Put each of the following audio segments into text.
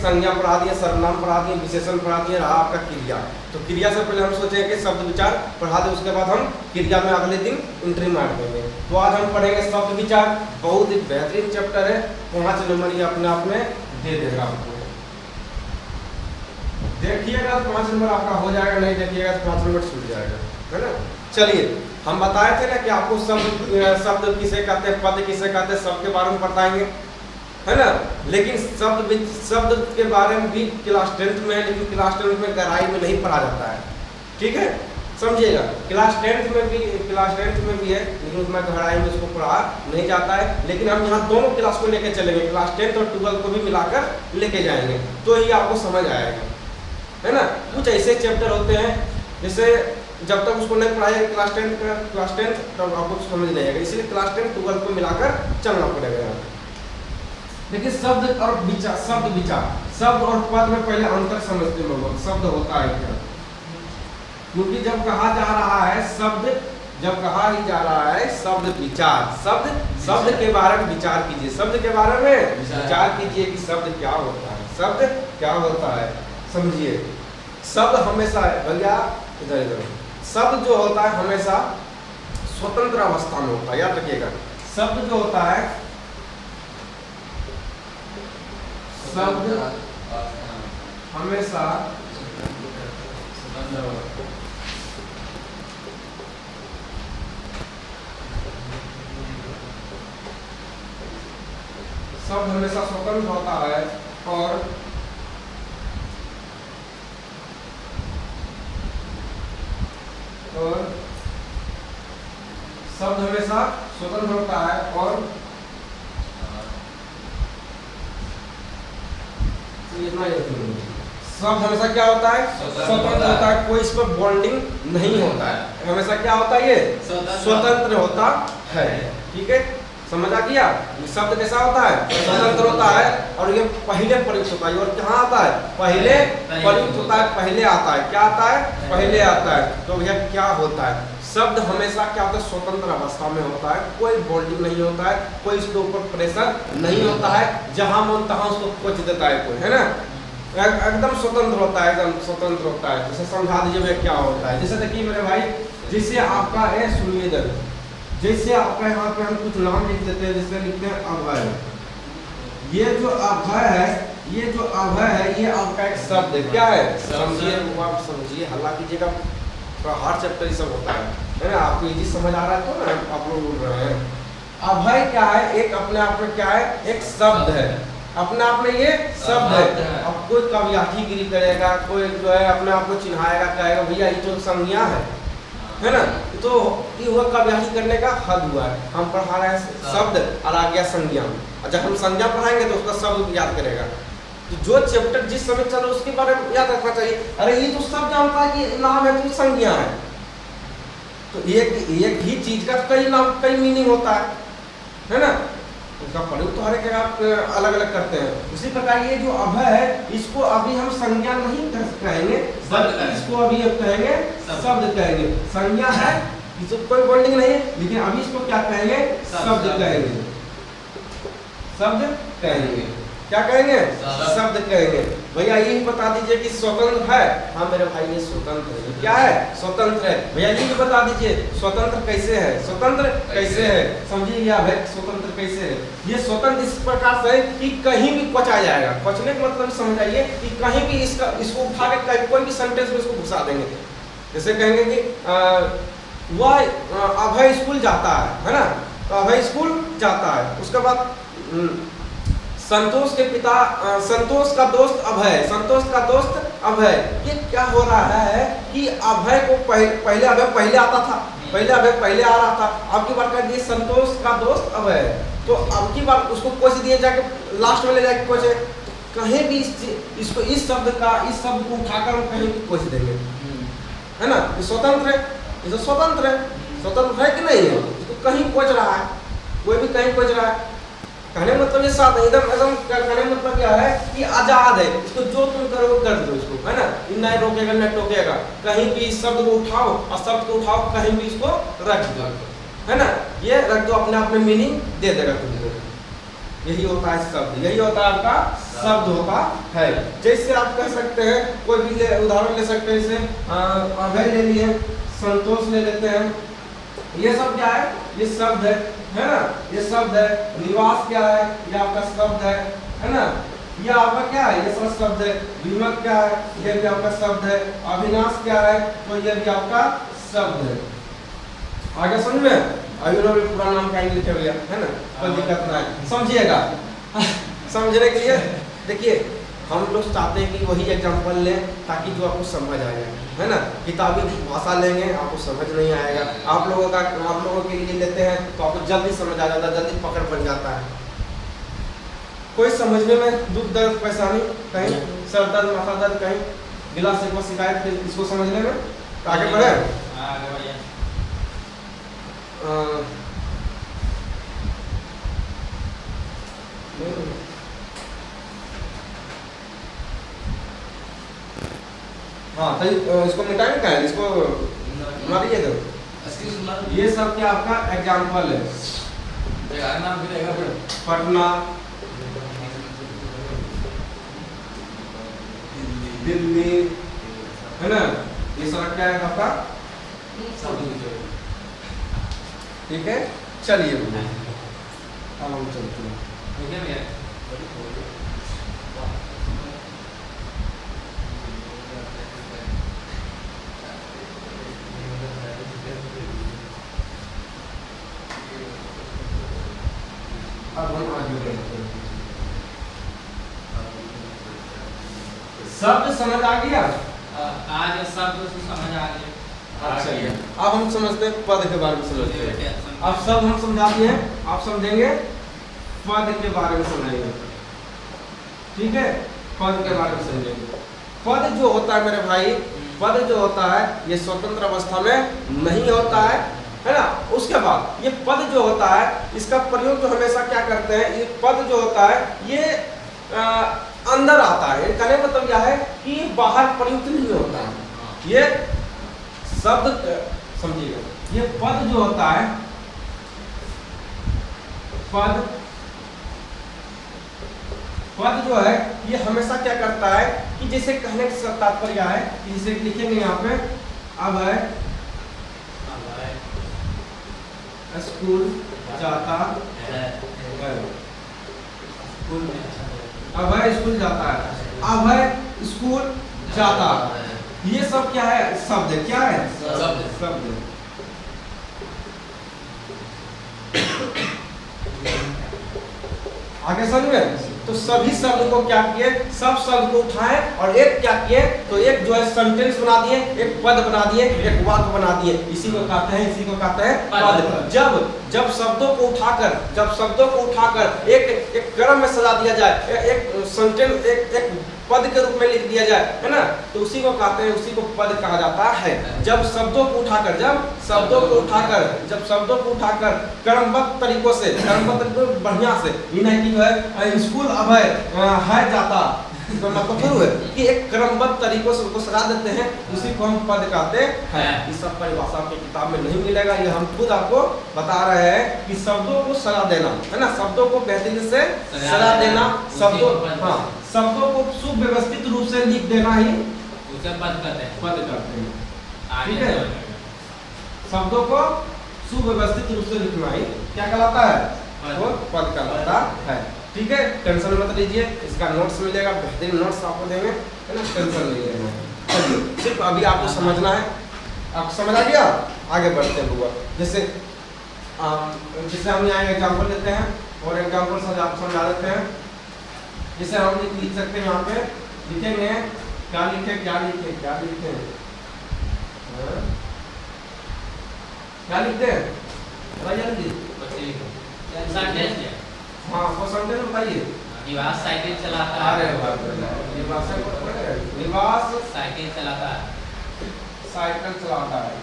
संज्ञा पढ़ा दिए, सर्वनाम पढ़ा दिए, विशेषण पढ़ा दिए, रहा आपका क्रिया। तो क्रिया से पहले हम सोचेंगे कि शब्द विचार पढ़ा दें, उसके बाद हम क्रिया में अगले दिन एंट्री मार देंगे। तो आज हम पढ़ेंगे शब्द विचार। बहुत ही बेहतरीन चैप्टर है, 5 नंबर ये अपने आप में दे देगा आपको। देखिएगा तो 5 नंबर आपका हो जाएगा, नहीं देखिएगा तो 5 नंबर छूट जाएगा, है ना। चलिए, हम बताए थे ना कि आपको शब्द किसे कहते हैं, पद किसे कहते हैं, सब के बारे में बताएंगे, है ना। लेकिन शब्द के बारे में भी क्लास 10th में है, लेकिन क्लास 10th में गहराई में नहीं पढ़ा जाता है, ठीक है, समझिएगा। क्लास 10th में भी है, लेकिन उसमें गहराई में इसको पढ़ा नहीं जाता है। लेकिन हम यहाँ दोनों क्लास को लेकर चलेंगे, क्लास 10th और 12th को भी मिलाकर लेके जाएंगे, तो ही आपको समझ आएगा, है ना। कुछ ऐसे चैप्टर होते हैं जैसे जब तक उसको नहीं पढ़ाएगा क्लास 10th तब आपको समझ नहीं आएगा, इसलिए क्लास 10 12 को मिलाकर चलना पड़ेगा। देखिए, शब्द और विचार, शब्द और पद में पहले अंतर समझते हैं। शब्द होता है क्या, क्योंकि जब कहा जा रहा है शब्द, जब कहा ही जा रहा है शब्द विचार, शब्द के बारे में विचार कीजिए, शब्द के बारे में विचार कीजिए कि शब्द क्या होता है, शब्द क्या होता है, समझिए। शब्द हमेशा, भैया इधर शब्द जो होता है हमेशा स्वतंत्र अवस्था में होता है, याद रखिएगा। शब्द जो होता है, शब्द हमेशा स्वतंत्र होता है और शब्द हमेशा स्वतंत्र होता है और शब्द हमेशा क्या होता है, स्वतंत्र होता है, कोई इस पर बॉन्डिंग नहीं होता है, हमेशा क्या होता है, ये स्वतंत्र होता है, ठीक है, समझा किया। शब्द कैसा होता है, स्वतंत्र होता है और ये पहले प्रयुक्त होता है, और कहाँ आता है, पहले प्रयुक्त होता है, पहले आता है, क्या आता है, पहले आता है। तो भैया क्या होता है, शब्द हमेशा क्या होता है, स्वतंत्र अवस्था में होता है, कोई बॉन्डिंग नहीं होता है, कोई इसके ऊपर प्रेशर नहीं होता है, जहां मन तहां उसको कोच देता है कोई, है ना, एकदम स्वतंत्र होता है, एकदम स्वतंत्र होता है। जैसे समझा दीजिए भैया क्या होता है। जैसे देखिए मेरे भाई, जैसे आपका है, सुनिए इधर, जैसे आपका यहाँ पे हम कुछ नाम लिख देते हैं, जैसे लिखते हैं अभय। ये जो अभय है, ये आपका एक शब्द है, क्या है, समझिए, आप समझिए, हल्ला कीजिएगा, हार्ड चैप्टर सब होता है ना, आपको इजी समझ आ रहा है तो ना आप लोग बोल रहे हैं। अभय क्या है, एक अपने आप में क्या है, एक शब्द है, अपने आप में ये शब्द है। अब कोई कवियाठीगिरी करेगा, कोई जो है अपने आप को चिन्हाएगा, कहेगा भैया ये तो संज्ञा है ना, तो ये हुआ कवियाठी करने का हद हुआ है। हम पढ़ा रहे हैं शब्द और आ गया संज्ञा, और जब हम संज्ञा पढ़ाएंगे तो उसका शब्द याद करेगा। तो जो चैप्टर जिस समय चल रहा है उसके बारे में याद रखना चाहिए। अरे ये तो सब जानता है कि नाम है तो संज्ञा है, तो एक ही चीज का कई नाम, कई मीनिंग होता है ना, उसका प्रयोग तो हर एक आप अलग अलग करते हैं। उसी प्रकार ये जो अभय है, इसको अभी हम संज्ञा नहीं कहेंगे, बल्कि इसको अभी कहेंगे शब्द कहेंगे। संज्ञा है, इसको कोई बॉन्डिंग नहीं है, लेकिन अभी इसको क्या कहेंगे, शब्द कहेंगे, शब्द कहेंगे, क्या कहेंगे, शब्द कहेंगे। भैया यही बता दीजिए कि स्वतंत्र है, हाँ मेरे भाई ये स्वतंत्र है, क्या है, स्वतंत्र है। भैया ये भी बता दीजिए स्वतंत्र कैसे है, स्वतंत्र कैसे है, समझिए भाई स्वतंत्र कैसे है। ये स्वतंत्र इस प्रकार से है कि कहीं भी पचा जाएगा, पचने का मतलब समझ आइए कि कहीं भी इसको उठा के कोई भी सेंटेंस में इसको घुसा देंगे। जैसे कहेंगे कि वह अभय स्कूल जाता है ना, तो अभय स्कूल जाता है, उसके बाद संतोष के पिता, संतोष का दोस्त अभय, संतोष का दोस्त अभय। ये क्या हो रहा है कि अभय को पहले अभय पहले आता था, पहले अभय पहले आ रहा था, अब की बार कर दिए संतोष का दोस्त अभय, तो अब की बार उसको कोच दिए जाके लास्ट में ले जाके कोचे, कहीं भी इसको इस शब्द को उठाकर हम कहीं भी कोच देंगे, है ना। ये स्वतंत्र है, ये तो स्वतंत्र है कि नहीं है, इसको कहीं कोच रहा है, कोई भी कहीं कोच रहा है। कहने मतलब ये साथ एकदम कहने मतलब क्या है कि आजाद है, इसको जो तुम करो कर दो इसको, है ना, नहीं रोकेगा नहीं टोकेगा, कहीं भी इस शब्द को उठाओ और शब्द को उठाओ, कहीं भी इसको रख दो, है ना, ये रख दो, अपने आप में मीनिंग दे देगा तुमको। यही होता है शब्द, यही होता है आपका शब्द होता है। जैसे आप कह सकते हैं, कोई भी उदाहरण ले सकते हैं, जैसे अभय ले लिए, संतोष ले लेते हैं, ये सब क्या है, ये शब्द है ना, ये शब्द है। निवास क्या है, ये आपका शब्द है ना, ये आपका क्या है, ये सब शब्द है। विमक क्या है, ये भी आपका शब्द है। अविनाश क्या है, तो ये भी आपका शब्द है। आगे समझ में, अभी भी पूरा नाम क्या लिखे हुए है ना, कोई दिक्कत ना है, समझिएगा। समझने के लिए देखिए, हम लोग चाहते हैं कि वही एग्जाम्पल लें ताकि जो आपको समझ आ जाए, है ना। किताबी भाषा लेंगे आपको समझ नहीं आएगा। आप लोगों के लिए लेते हैं तो आपको जल्दी समझ आ जाता है, जल्दी पकड़ बन जाता है। कोई समझने में दुख दर्द परेशानी, कहीं सर दर्द माथा दर्द, कहीं गिला शिकवा शिकायत, फिर इसको समझने में आगे बढ़े। हाँ तो इसको मिटाएंगे क्या है, इसको मारिए दो। ये सब क्या आपका एग्जाम्पल है। पटना, दिल्ली, है ना, ये सब क्या है आपका, ठीक है। चलिए अब हम चलते हैं। अब हम आगे बढ़ते हैं। शब्द समझ आ गया, आज शब्द समझ आ गया। अच्छा, अब हम समझते हैं पद के बारे में समझते हैं। अब सब हम समझा दिए हैं, आप समझेंगे पद के बारे में समझेंगे, ठीक है। पद के बारे में समझेंगे। पद जो होता है मेरे भाई, पद जो होता है ये स्वतंत्र अवस्था में नहीं होता है ना। उसके बाद ये पद जो होता है, इसका प्रयोग जो हमेशा क्या करते हैं, ये पद जो होता है ये अंदर आता है। कहने मतलब यह है कि बाहर प्रयुक्त नहीं होता है। ये शब्द समझिएगा, ये पद जो होता है, पद जो है ये हमेशा क्या करता है कि जैसे कहने का तात्पर्य है कि जैसे लिखेंगे यहाँ पे, अब है स्कूल जाता है, अब है स्कूल जाता है, अब है स्कूल जाता है। ये सब क्या है, शब्द है। क्या है, शब्द। आगे समझ में, तो सभी शब्द को क्या किए, सब शब्द को उठाए और एक क्या किए, तो एक जो है सेंटेंस बना दिए, एक पद बना दिए, एक वाक्य बना दिए। इसी को कहते हैं पद। जब शब्दों को उठाकर एक क्रम में सजा दिया जाए, एक सेंटेंस एक पद के रूप में लिख दिया जाए, है ना, तो उसी को कहते हैं, उसी को पद कहा जाता है। जब शब्दों को उठाकर क्रमबद्ध तरीकों से, बढ़िया से, इन्हें की जो है स्कूल अब है जाता, तो मतलब फिर है कि एक क्रमबद्ध तरीकों से उनको सजा देते हैं, उसी को हम पद कहते हैं। इस सब परिभाषा की किताब में नहीं मिलेगा, ये हम खुद आपको बता रहे हैं कि शब्दों को सजा देना, है ना, शब्दों को बेहतरीन से सजा देना, शब्दों को सुव्यवस्थित रूप से लिख देना ही उसे पद कहते हैं। ठीक है, शब्दों को सुव्यवस्थित रूप से लिखना ही क्या कहलाता है, वो पद कहलाता है। ठीक है, टेंशन मत लीजिए, इसका नोट्स मिलेगा, बेहतरीन नोट्स आपको देंगे, है ना, टेंशन नहीं लेना। चलिए, सिर्फ अभी आपको समझना है, आपको समझ आ गया, आगे बढ़ते हैं हुआ। जैसे हम यहाँ एग्जाम्पल लेते हैं और एग्जाम्पल समझा देते हैं। जैसे हम लिख सकते हैं, यहाँ पे लिखेंगे, क्या लिखे क्या लिखते हैं, हाँ परसेंटेज बताइए। निवास साइकिल चलाता है। निवास साइकिल चलाता है।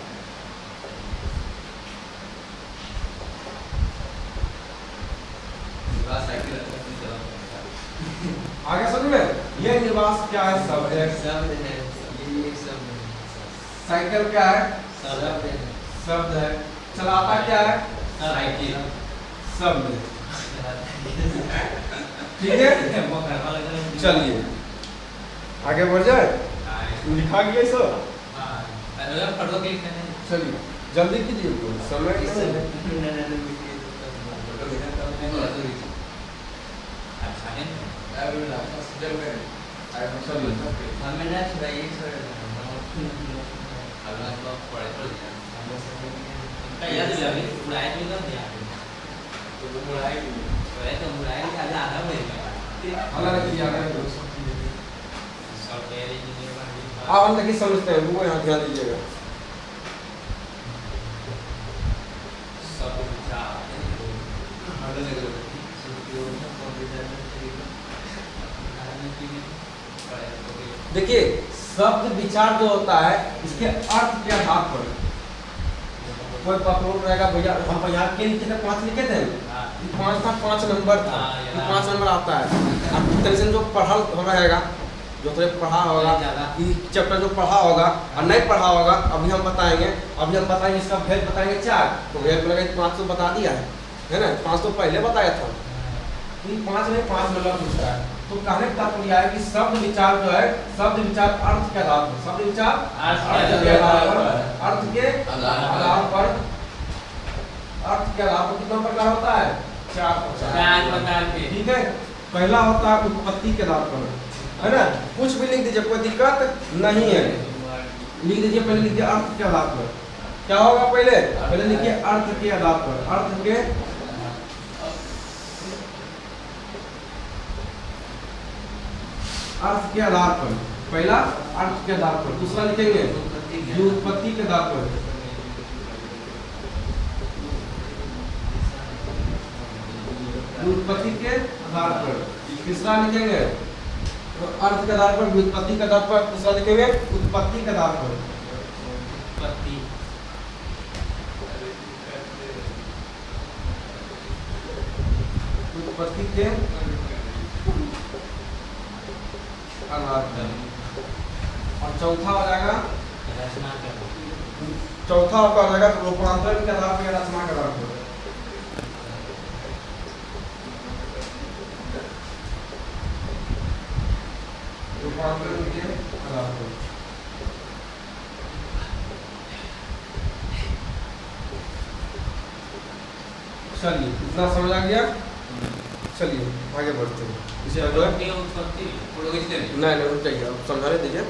आगे समझ में, ये निवास क्या है, शब्द है। साइकिल क्या है, शब्द है। चलाता क्या है, साइकिल शब्द। ठीक है, चलिए आगे बढ़ जाए। लिखा गया सब, चलिए जल्दी कीजिए, समय नहीं है। हम देखिए समझते हैं, वो यहाँ ध्यान दीजिएगा। देखिए शब्द विचार जो होता है इसके अर्थ के आधार पर कोई पकड़ रहेगा। भैया हम यहाँ के लिखे थे 5 लिखे थे, 5 था, 5 नंबर था, 5 नंबर आता है। अब टेंशन जो पढ़ा रहेगा, जो तो पढ़ा होगा, चैप्टर जो पढ़ा होगा और नहीं पढ़ा होगा, अभी हम बताएंगे इसका भेद बताएंगे 4। तो भेद लगा 5 तो बता दिया है ना, 5 तो पहले बताया था, 5 नहीं 5 नंबर पूछता है। तो कहने का तात्पर्य है कि शब्द विचार जो है, शब्द विचार अर्थ के आधार पर, शब्द विचार अर्थ के आधार पर, अर्थ के आधार पर कितना प्रकार होता है? 4 प्रकार के। ठीक है, पहला होता है उत्पत्ति के आधार पर, है ना। कुछ भी लिख दीजिए, कोई दिक्कत नहीं है, लिख दीजिए। पहले लिखिए अर्थ के आधार पर, क्या होगा? पहले लिखिए अर्थ के आधार पर, अर्थ के आधार पर, पहला अर्थ के आधार पर। दूसरा लिखेंगे व्युत्पत्ति के आधार पर, व्युत्पत्ति के आधार पर। तीसरा लिखेंगे अर्थ के आधार पर, व्युत्पत्ति के आधार पर। तीसरा लिखेंगे उत्पत्ति के आधार पर, उत्पत्ति के आधार पर। और चौथा हो जाएगा, चौथा आपका हो जाएगा रूपांतरण के आधार पर, रचना के आधार पर। रूपांतरण के आधार पर। चलिए इतना समझ आ गया, चलिए आगे बढ़ते हैं। इसे नहीं रुक जाइए, आप समझाने दीजिए।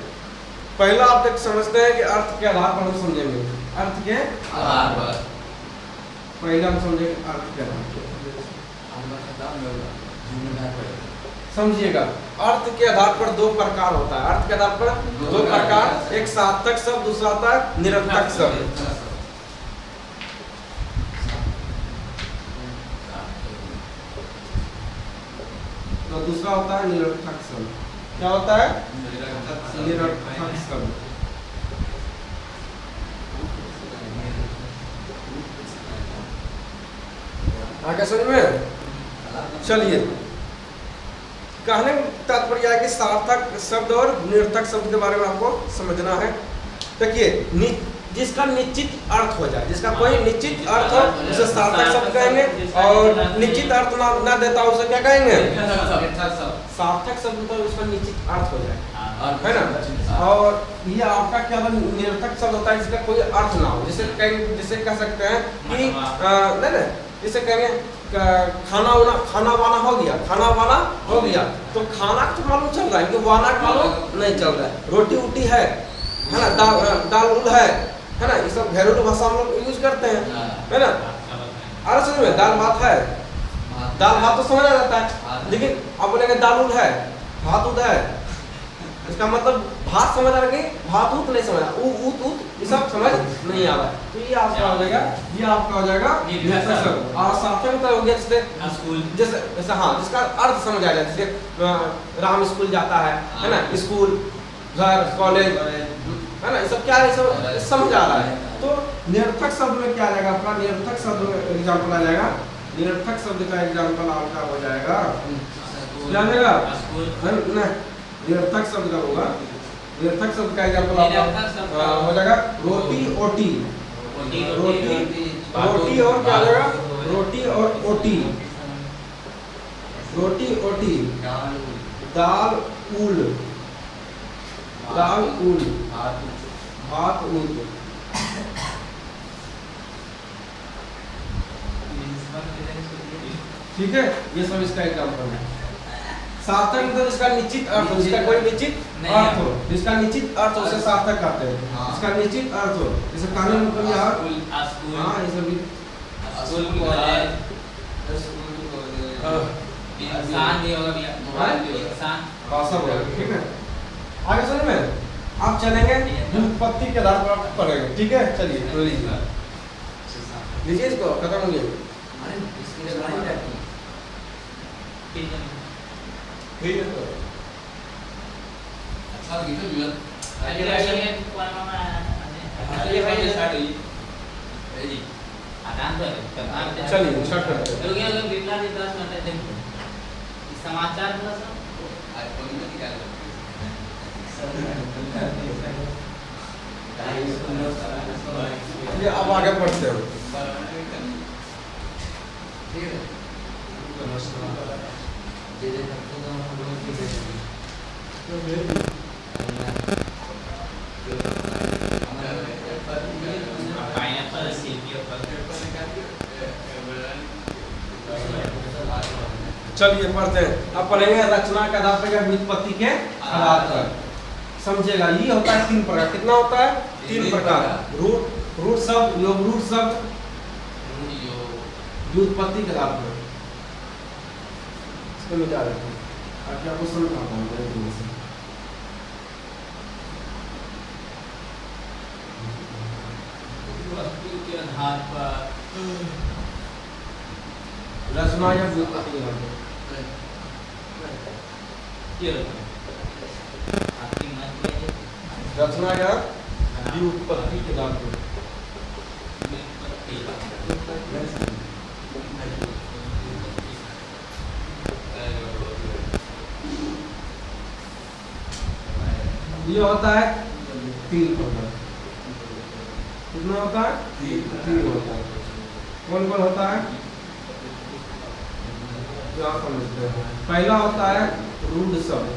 पहला आप तक समझते हैं कि अर्थ के आधार पर हम समझेंगे, अर्थ के आधार पर पहले हम समझेंगे अर्थ के आधार पर। समझिएगा, अर्थ के आधार पर 2 प्रकार होता है। अर्थ के आधार पर 2 प्रकार, एक सार्थक शब्द, दूसरा होता है निरर्थक शब्द। तो दूसरा होता है निरर्थक शब्द। क्या होता है? निरर्थक शब्द। आगे समझ में? चलिए, कहने का तात्पर्य है कि सार्थक शब्द और निरर्थक शब्द के बारे में आपको समझना है। देखिए, जिसका निश्चित अर्थ हो जाए, जिसका कोई निश्चित अर्थ हो उसे सार्थक शब्द कहेंगे, और निश्चित अर्थ ना देता उसे क्या कहेंगे? सार्थक शब्द तो उसका निश्चित अर्थ हो जाए, है ना। और ये आपका क्या निरर्थक शब्द होता है जिसका कोई अर्थ ना हो। जिसे कह सकते हैं कि नहीं, जिसे कहेंगे खाना वाना हो गया, खाना वाना हो गया, तो खाना तो मालूम चल रहा है कि वाना मालूम नहीं चल रहा है। रोटी उटी है ना, दाल उल है ना, ये सब घरेलू भाषा हम लोग यूज करते हैं, है ना। अरे समझ में, दाल भात है, दाल भात तो समझ आ जाता है, लेकिन अब बोलेंगे दाल उल है, भात उद है, इसका मतलब भात समझ आ रहा है, भात उत नहीं समझ, उत ये सब समझ नहीं आ रहा है। तो ये आपका हो जाएगा, और सार्थक हो गया जैसे हाँ, जिसका अर्थ समझ आ जाए। जैसे राम स्कूल जाता है ना, स्कूल, घर, कॉलेज, है ना, ये सब क्या है, सब समझ आ रहा है। तो निरर्थक शब्द में क्या आ जाएगा? अपना निरर्थक शब्द एग्जाम्पल आ जाएगा। निरर्थक शब्द का एग्जाम्पल आपका हो जाएगा, क्या हो जाएगा? निरर्थक शब्द का होगा, निरर्थक शब्द का एग्जाम्पल आपका हो जाएगा रोटी ओटी, रोटी और क्या हो जाएगा? रोटी और ओटी, रोटी ओटी, दाल दाल उल, दाल उल, भात उल। ठीक है, ये सब इसका एग्जाम्पल है। सार्थक मतलब इसका निश्चित अर्थ हो, जिसका कोई निश्चित अर्थ हो, जिसका निश्चित अर्थ हो उसे सार्थक कहते हैं। हाँ। इसका निश्चित अर्थ हो, जैसे कहने में मतलब यार स्कूल हाँ ये सब भी स्कूल कॉलेज इंसान भी होगा भैया, मोबाइल भी होगा इंसान। सब होगा, ठीक है। आगे सुनिए में आप चलेंगे व्युत्पत्ति के आधार पर आप पढ़ेंगे, ठीक है। चलिए तो लीजिए, लीजिए इसको, खत्म हो गया। अरे इसके बारे में ठीक है तो अच्छा gitu juga. Ada lagi yang kuat mama. Ada yang lain start हुई. Ready. Ada tuh. चलिए स्टार्ट करते हैं। लोग ये लोग बिरला जी 10 मिनट देखो। समाचार थोड़ा सा। आज कौन सा निकाल ये अब आगे बढ़ते हैं। ठीक है। पाइनएप्पल सीपी चलिए पढ़ते हैं। अब पढ़ेंगे रचना के आधार पर या व्युत्पत्ति के आधार पर। समझेगा, ये होता है 3 प्रकार। कितना होता है? 3 प्रकार। रूट शब्द, योग रूट शब्द, व्युत्पत्ति के आधार पर। इसको मिटा देते हैं ताकि आपको समझ आ पाए। वस्तु के आधार पर रचना या व्युत्पत्ति के आधार पर। रचना या व्युत्पत्ति के आधार पर। ये होता है 3 प्रकार। कितना होता है? 3 होता है। कौन कौन होता है? क्या समझते हैं? पहला होता है रूढ़ शब्द।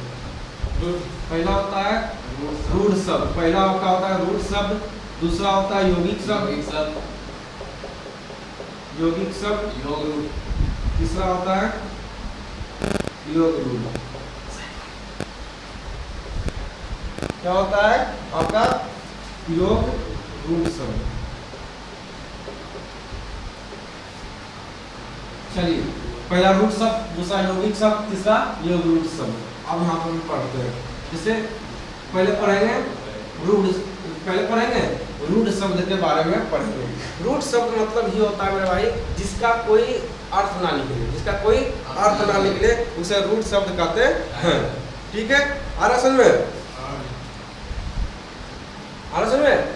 पहला होता है रूढ़ शब्द। पहला क्या होता है? रूढ़ शब्द। दूसरा होता है यौगिक शब्द। यौगिक शब्द, योग रूढ़। तीसरा होता है योग रूढ़। क्या होता है आपका? योग रूढ़ शब्द। चलिए, पहला रूढ़ शब्द, दूसरा यौगिक शब्द, तीसरा योग रूढ़ शब्द। अब यहाँ पर हम पढ़ते हैं। जैसे पहले पढ़ेंगे रूढ़ शब्द के बारे में पढ़ेंगे। रूढ़ शब्द मतलब ये होता है मेरे भाई, जिसका कोई अर्थ ना निकले, जिसका कोई अर्थ ना निकले उसे रूढ़ शब्द कहते हैं। ठीक है, आ रहा समझ में?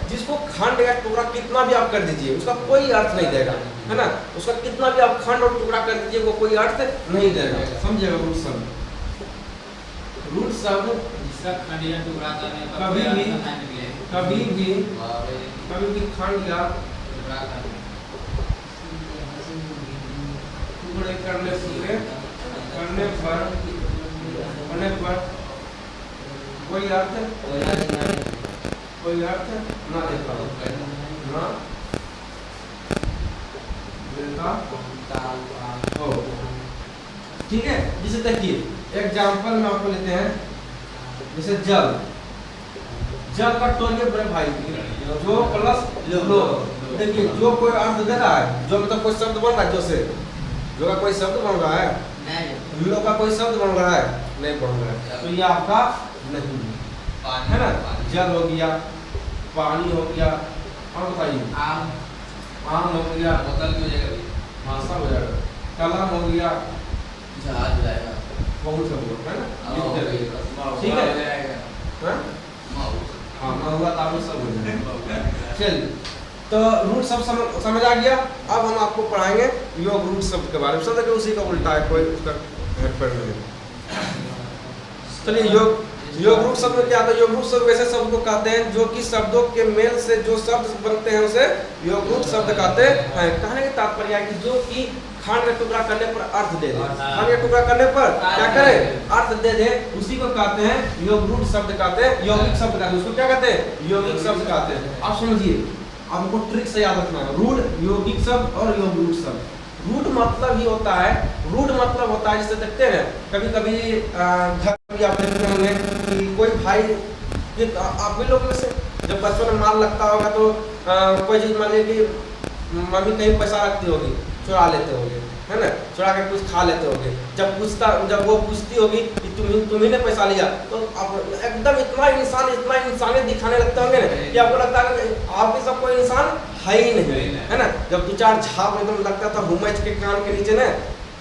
जिसको खंड या टुकड़ा कितना भी आप कर दीजिए उसका कोई अर्थ नहीं देगा, है ना। उसका कितना भी आप खंड और टुकड़ा कर दीजिए वो कोई अर्थ नहीं देगा। समझिएगा रूढ़ शब्द। रूढ़ शब्द जिसका खंड या टुकड़ा करने पर कभी भी खंड या टुकड़े करने पर कोई अर्थ ना देता हो। ठीक है, जैसे देखिए एग्जाम्पल में आपको लेते हैं। जैसे जल का तोड़िए बड़े भाई, जो प्लस लो। देखिए जो कोई अर्थ दे रहा है, जो मतलब कोई शब्द बन रहा है, जो का कोई शब्द बन रहा है, लो का कोई शब्द बन रहा है, नहीं बन रहा है, तो ये आपका नहीं है ना। जल हो गया, पानी हो गया, और बताइए आम हो गया, बोतल भी हो जाएगा, हाँ सब हो जाएगा। कलम हो गया, जहाज हो जाएगा, बहुत सब है ना। ठीक है, हाँ महुआ तालू सब हो जाएगा। चल, तो रूट सब समझ आ गया। अब हम आपको पढ़ाएंगे योग रूट शब्द के बारे में। सब देखिए उसी का उल्टा है, कोई उसका हेड पर नहीं। चलिए योग रूट शब्द में क्या आता है? योग रूट शब्द वैसे शब्द को कहते हैं जो कि शब्दों के मेल से जो शब्द बनते हैं उसे योग रूट शब्द कहते हैं। कहने का तात्पर्य है कि जो कि खाने का टुकड़ा करने पर अर्थ दे दे, खाने का टुकड़ा करने पर क्या करे, अर्थ दे दे, उसी को कहते हैं योग रूढ़ शब्द कहते हैं, यौगिक शब्द कहते हैं, उसको क्या कहते हैं, यौगिक शब्द कहते हैं। आप समझिए, आपको ट्रिक से याद रखना है, रूढ़, यौगिक शब्द और यौगिक शब्द। रूढ़ मतलब ही होता है, रूढ़ मतलब होता है, जैसे देखते हैं कभी कभी घर में आप देखते होंगे कि कोई भाई, आप भी लोग में से जब बच्चों में मार लगता होगा तो कोई चीज मान लीजिए कि मम्मी कहीं पैसा रखती होगी, चुरा लेते होंगे, है ना, चुरा के कुछ खा लेते होंगे। जब वो पूछती होगी कि तुम्ही ने पैसा लिया, तो आप एकदम इतना इंसानियत दिखाने लगते होंगे ना कि आपको लगता है कि आपके सब कोई इंसान है ही नहीं, है ना। जब 2-4 झाप एकदम लगता था हुमच के कान के नीचे ना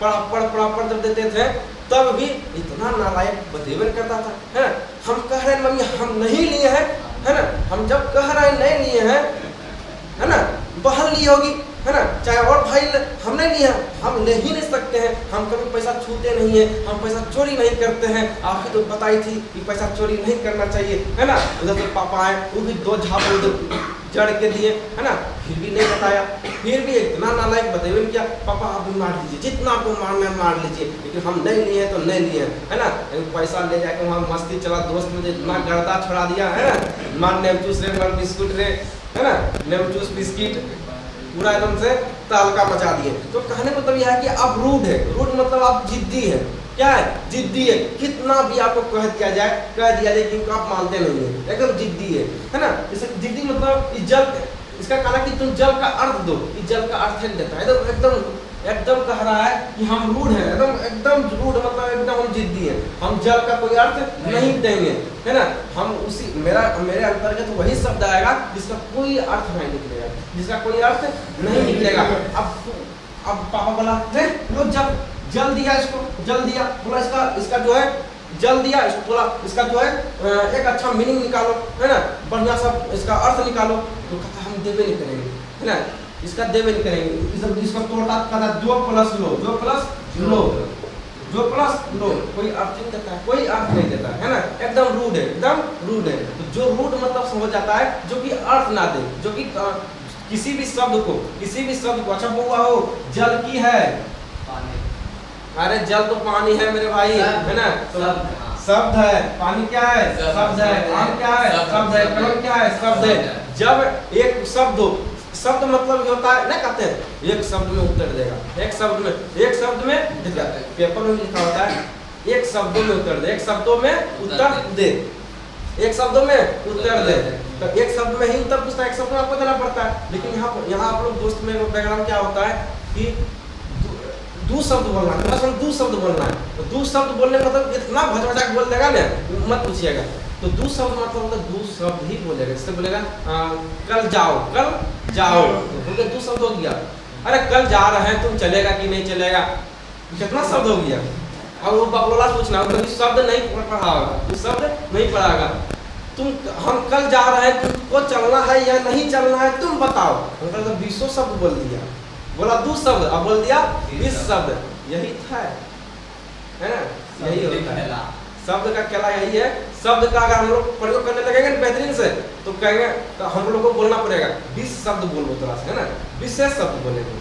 पड़ापड़ जब देते थे, तब भी इतना नालायक बतेवन करता था, है ना। हम कह रहे हैं मम्मी हम नहीं लिए हैं, है ना, हम जब कह रहे हैं नहीं लिए हैं, है ना, बहन ली होगी, है ना, चाहे और भाई हम नहीं लिए, हम ले ही नहीं सकते हैं, हम कभी पैसा छूते नहीं है, हम पैसा चोरी नहीं करते हैं। आप ही तो बताई थी कि पैसा चोरी नहीं करना चाहिए, है ना। उधर से पापा आए, वो भी 2 झाप जड़ के दिए, है ना, फिर भी नहीं बताया, फिर भी इतना नालायक बतेवन किया, पापा आप भी मार लीजिए, जितना आपको मारना है मार लीजिए, लेकिन हम नहीं लिए तो नहीं लिए, है ना। पैसा ले जाके वहाँ मस्ती चला, दोस्त मुझे इतना गर्दा छोड़ा दिया, है ना, मार नेमचूस रे, मार बिस्कुट रे, है ना, नेमचूस बिस्किट पूरा एकदम से तालका मचा दिए। तो कहने मतलब यह है कि आप रूढ़ है, रूढ़ मतलब आप जिद्दी है, क्या है, जिद्दी है। कितना भी आपको कह दिया जाए लेकिन आप मानते नहीं है, एकदम जिद्दी है ना। इसे जिद्दी मतलब जल, इसका कहना कि तुम जल का अर्थ दो, इस जल का अर्थ नहीं देता है, एकदम कह रहा है कि हम रूढ़ है, एकदम रूढ़ मतलब एकदम हम जिद्दी है, हम जल का कोई अर्थ नहीं देंगे, है ना। हम उसी मेरे अंतर्गत तो वही शब्द आएगा जिसका कोई अर्थ नहीं निकलेगा, जिसका कोई अर्थ नहीं निकलेगा। अब पापा बोला लो जल दिया, इसको जल दिया, बोला इसका जो है जल दिया, इसको बोला इसका जो है एक अच्छा मीनिंग निकालो, है ना, बढ़िया सा इसका अर्थ निकालो। तो कहता हम देवे नहीं करेंगे, है ना, इसका देवे नहीं करेंगे, इसका तोड़ा कहता जो प्लस लो, कोई अर्थ नहीं देता है, कोई अर्थ नहीं देता है ना, एकदम रूढ़ है, एकदम रूढ़ है। तो जो रूढ़ मतलब समझ जाता है जो कि अर्थ ना दे, जो कि किसी भी शब्द को अच्छा हुआ हो, जल की है, अरे जल तो पानी है मेरे भाई, है ना, तो शब्द है, पानी क्या है, शब्द है, आम क्या है, शब्द है, कलम क्या है, शब्द है। जब एक शब्द मतलब ये होता है ना, कहते हैं एक शब्द में उत्तर देगा, एक शब्द में पेपर में लिखा होता है एक शब्दों में उत्तर दे, एक शब्दों में उत्तर दे, एक शब्दों में उत्तर दे। तो एक शब्द में ही उत्तर पूछता है, एक शब्द में आपको देना पड़ता है। लेकिन यहाँ आप लोग दोस्त में बैकग्राउंड क्या होता है कि 2 शब्द बोलना है, 2 शब्द बोलना है। तो 2 शब्द बोलने का मतलब इतना भजभजा बोल देगा ना, मत पूछिएगा। तो 2 शब्द मतलब 2 शब्द ही बोलेगा। जैसे बोलेगा कल जाओ, तो 2 शब्द हो गया। अरे कल जा रहे हैं, तुम चलेगा कि नहीं चलेगा, कितना शब्द हो गया। और वो बकलोला पूछना, वो शब्द नहीं पढ़ा होगा, वो शब्द नहीं पढ़ागा। हम कल जा रहे हैं, तुमको चलना है या नहीं चलना है, तुम बताओ। उन्होंने तो 20 शब्द बोल दिया, बोला 2 शब्द, अब बोल दिया 20 शब्द। यही था, है ना, यही होता है शब्द का खेला, यही है। शब्द का अगर हम लोग प्रयोग करने लगेंगे बेहतरीन से, तो कहेंगे तो हम लोग को बोलना पड़ेगा 20 शब्द बोलो थोड़ा सा, है ना, विशेष शब्द बोलेंगे।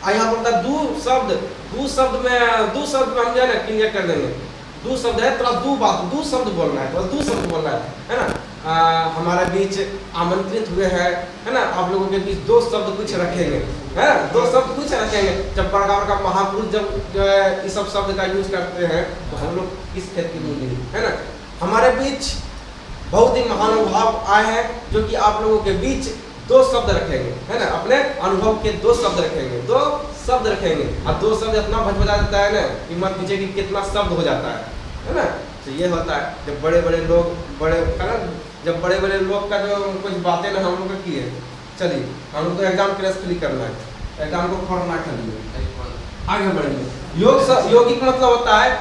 यहाँ बोलता है 2 शब्द में हम जो है ना क्लियर कर देंगे। 2 शब्द है, थोड़ा 2 शब्द बोलना है, 2 शब्द बोलना है ना। हमारे बीच आमंत्रित हुए हैं, है ना, आप लोगों के बीच 2 शब्द कुछ रखेंगे, है ना, 2 शब्द कुछ रखेंगे। जब बड़का महापुरुष जब जो है इस सब शब्द का यूज करते हैं, तो हम लोग किस खेत की मूली, है ना। हमारे बीच बहुत ही महानुभाव आए हैं, जो कि आप लोगों के बीच 2 शब्द रखेंगे, है ना, अपने अनुभव के 2 शब्द रखेंगे, 2 शब्द रखेंगे। अब 2 शब्द इतना भजभजा देता है ना कि मत पूछिए कि कितना शब्द हो जाता है ना। तो ये होता है जब बड़े-बड़े लोग जब बड़े-बड़े लोग का जो कुछ बातें ना हम लोग की है, चलिए हम लोग तो एग्जाम क्लियर करना है, एग्जाम को खोलना खाली आगे बढ़ेंगे। यौगिक मतलब होता है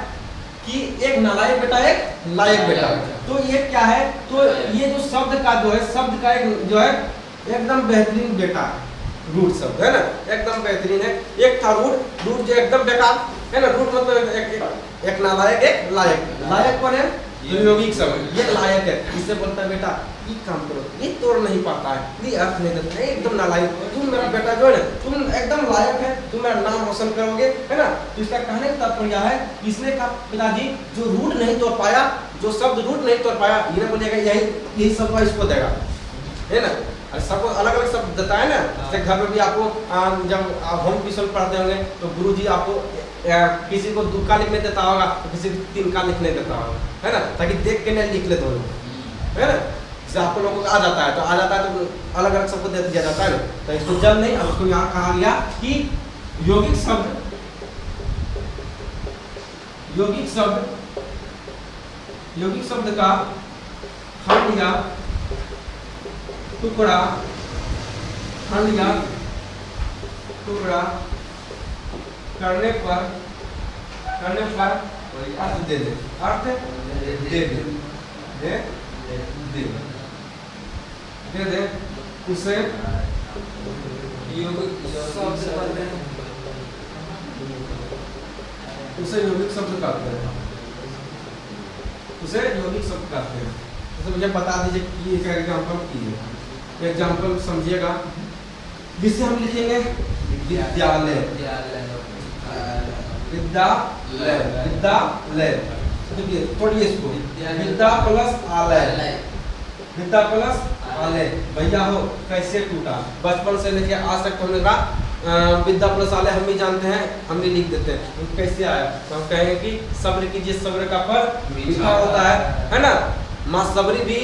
कि एक नालायक बेटा, एक लायक बेटा। तो ये क्या है, तो ये जो शब्द का जो है, शब्द का एक जो है एकदम बेहतरीन बेटा रूढ़ शब्द है ना, एकदम बेहतरीन है। एक था रूढ़ जो एकदम बेकार है ना। रूढ़ मतलब एक नालायक, एक लायक। लायक कौन है, तो यौगिक शब्द ये लायक है, इससे बोलता है बेटा ये काम करो, ये तोड़ नहीं पाता है, ये अर्थ नहीं देता है, एकदम नालायक, तुम मेरा बेटा जो है तुम एकदम लायक है, तुम मेरा नाम रोशन करोगे, है ना। तो इसका कहने का तात्पर्य है, इसने कहा पिताजी जो रूट नहीं तोड़ पाया, जो शब्द रूट नहीं तोड़ पाया, ये बोलेगा यही सब इसको देगा, है ना। और सबको अलग अलग शब्द देता है ना। जैसे घर में भी आपको जब आप होम ट्यूशन पढ़ते होंगे तो गुरुजी आपको किसी को 2 का लिखने देता होगा तो किसी को 3 का लिखने देता होगा, है ना, ताकि देख के नहीं लिख ले दोनों, है ना। जैसे आपको लोगों को आ जाता है तो अलग अलग सबको दे दिया जाता है ना। तो इसको जल नहीं, अब उसको यहाँ कहा गया कि यौगिक शब्द का खंड या टुकड़ा करने पर अर्थ दे दे, उसे यौगिक शब्द कहते हैं, तो मुझे बता दीजिए कि एक एग्जाम्पल कीजिए, एग्जाम्पल समझिएगा, जिससे हम लिखेंगे विद्यालय, देखिए थोड़ी इसको विद्या प्लस आलय, भैया हो कैसे टूटा। बचपन से लेके आज तक हमने कहा विद्या प्लस आलय हम भी जानते हैं, हम भी लिख देते हैं, कैसे आया तो हम कहेंगे कि सब्र कीजिए, सब्र का फल मीठा होता है ना। माँ सबरी भी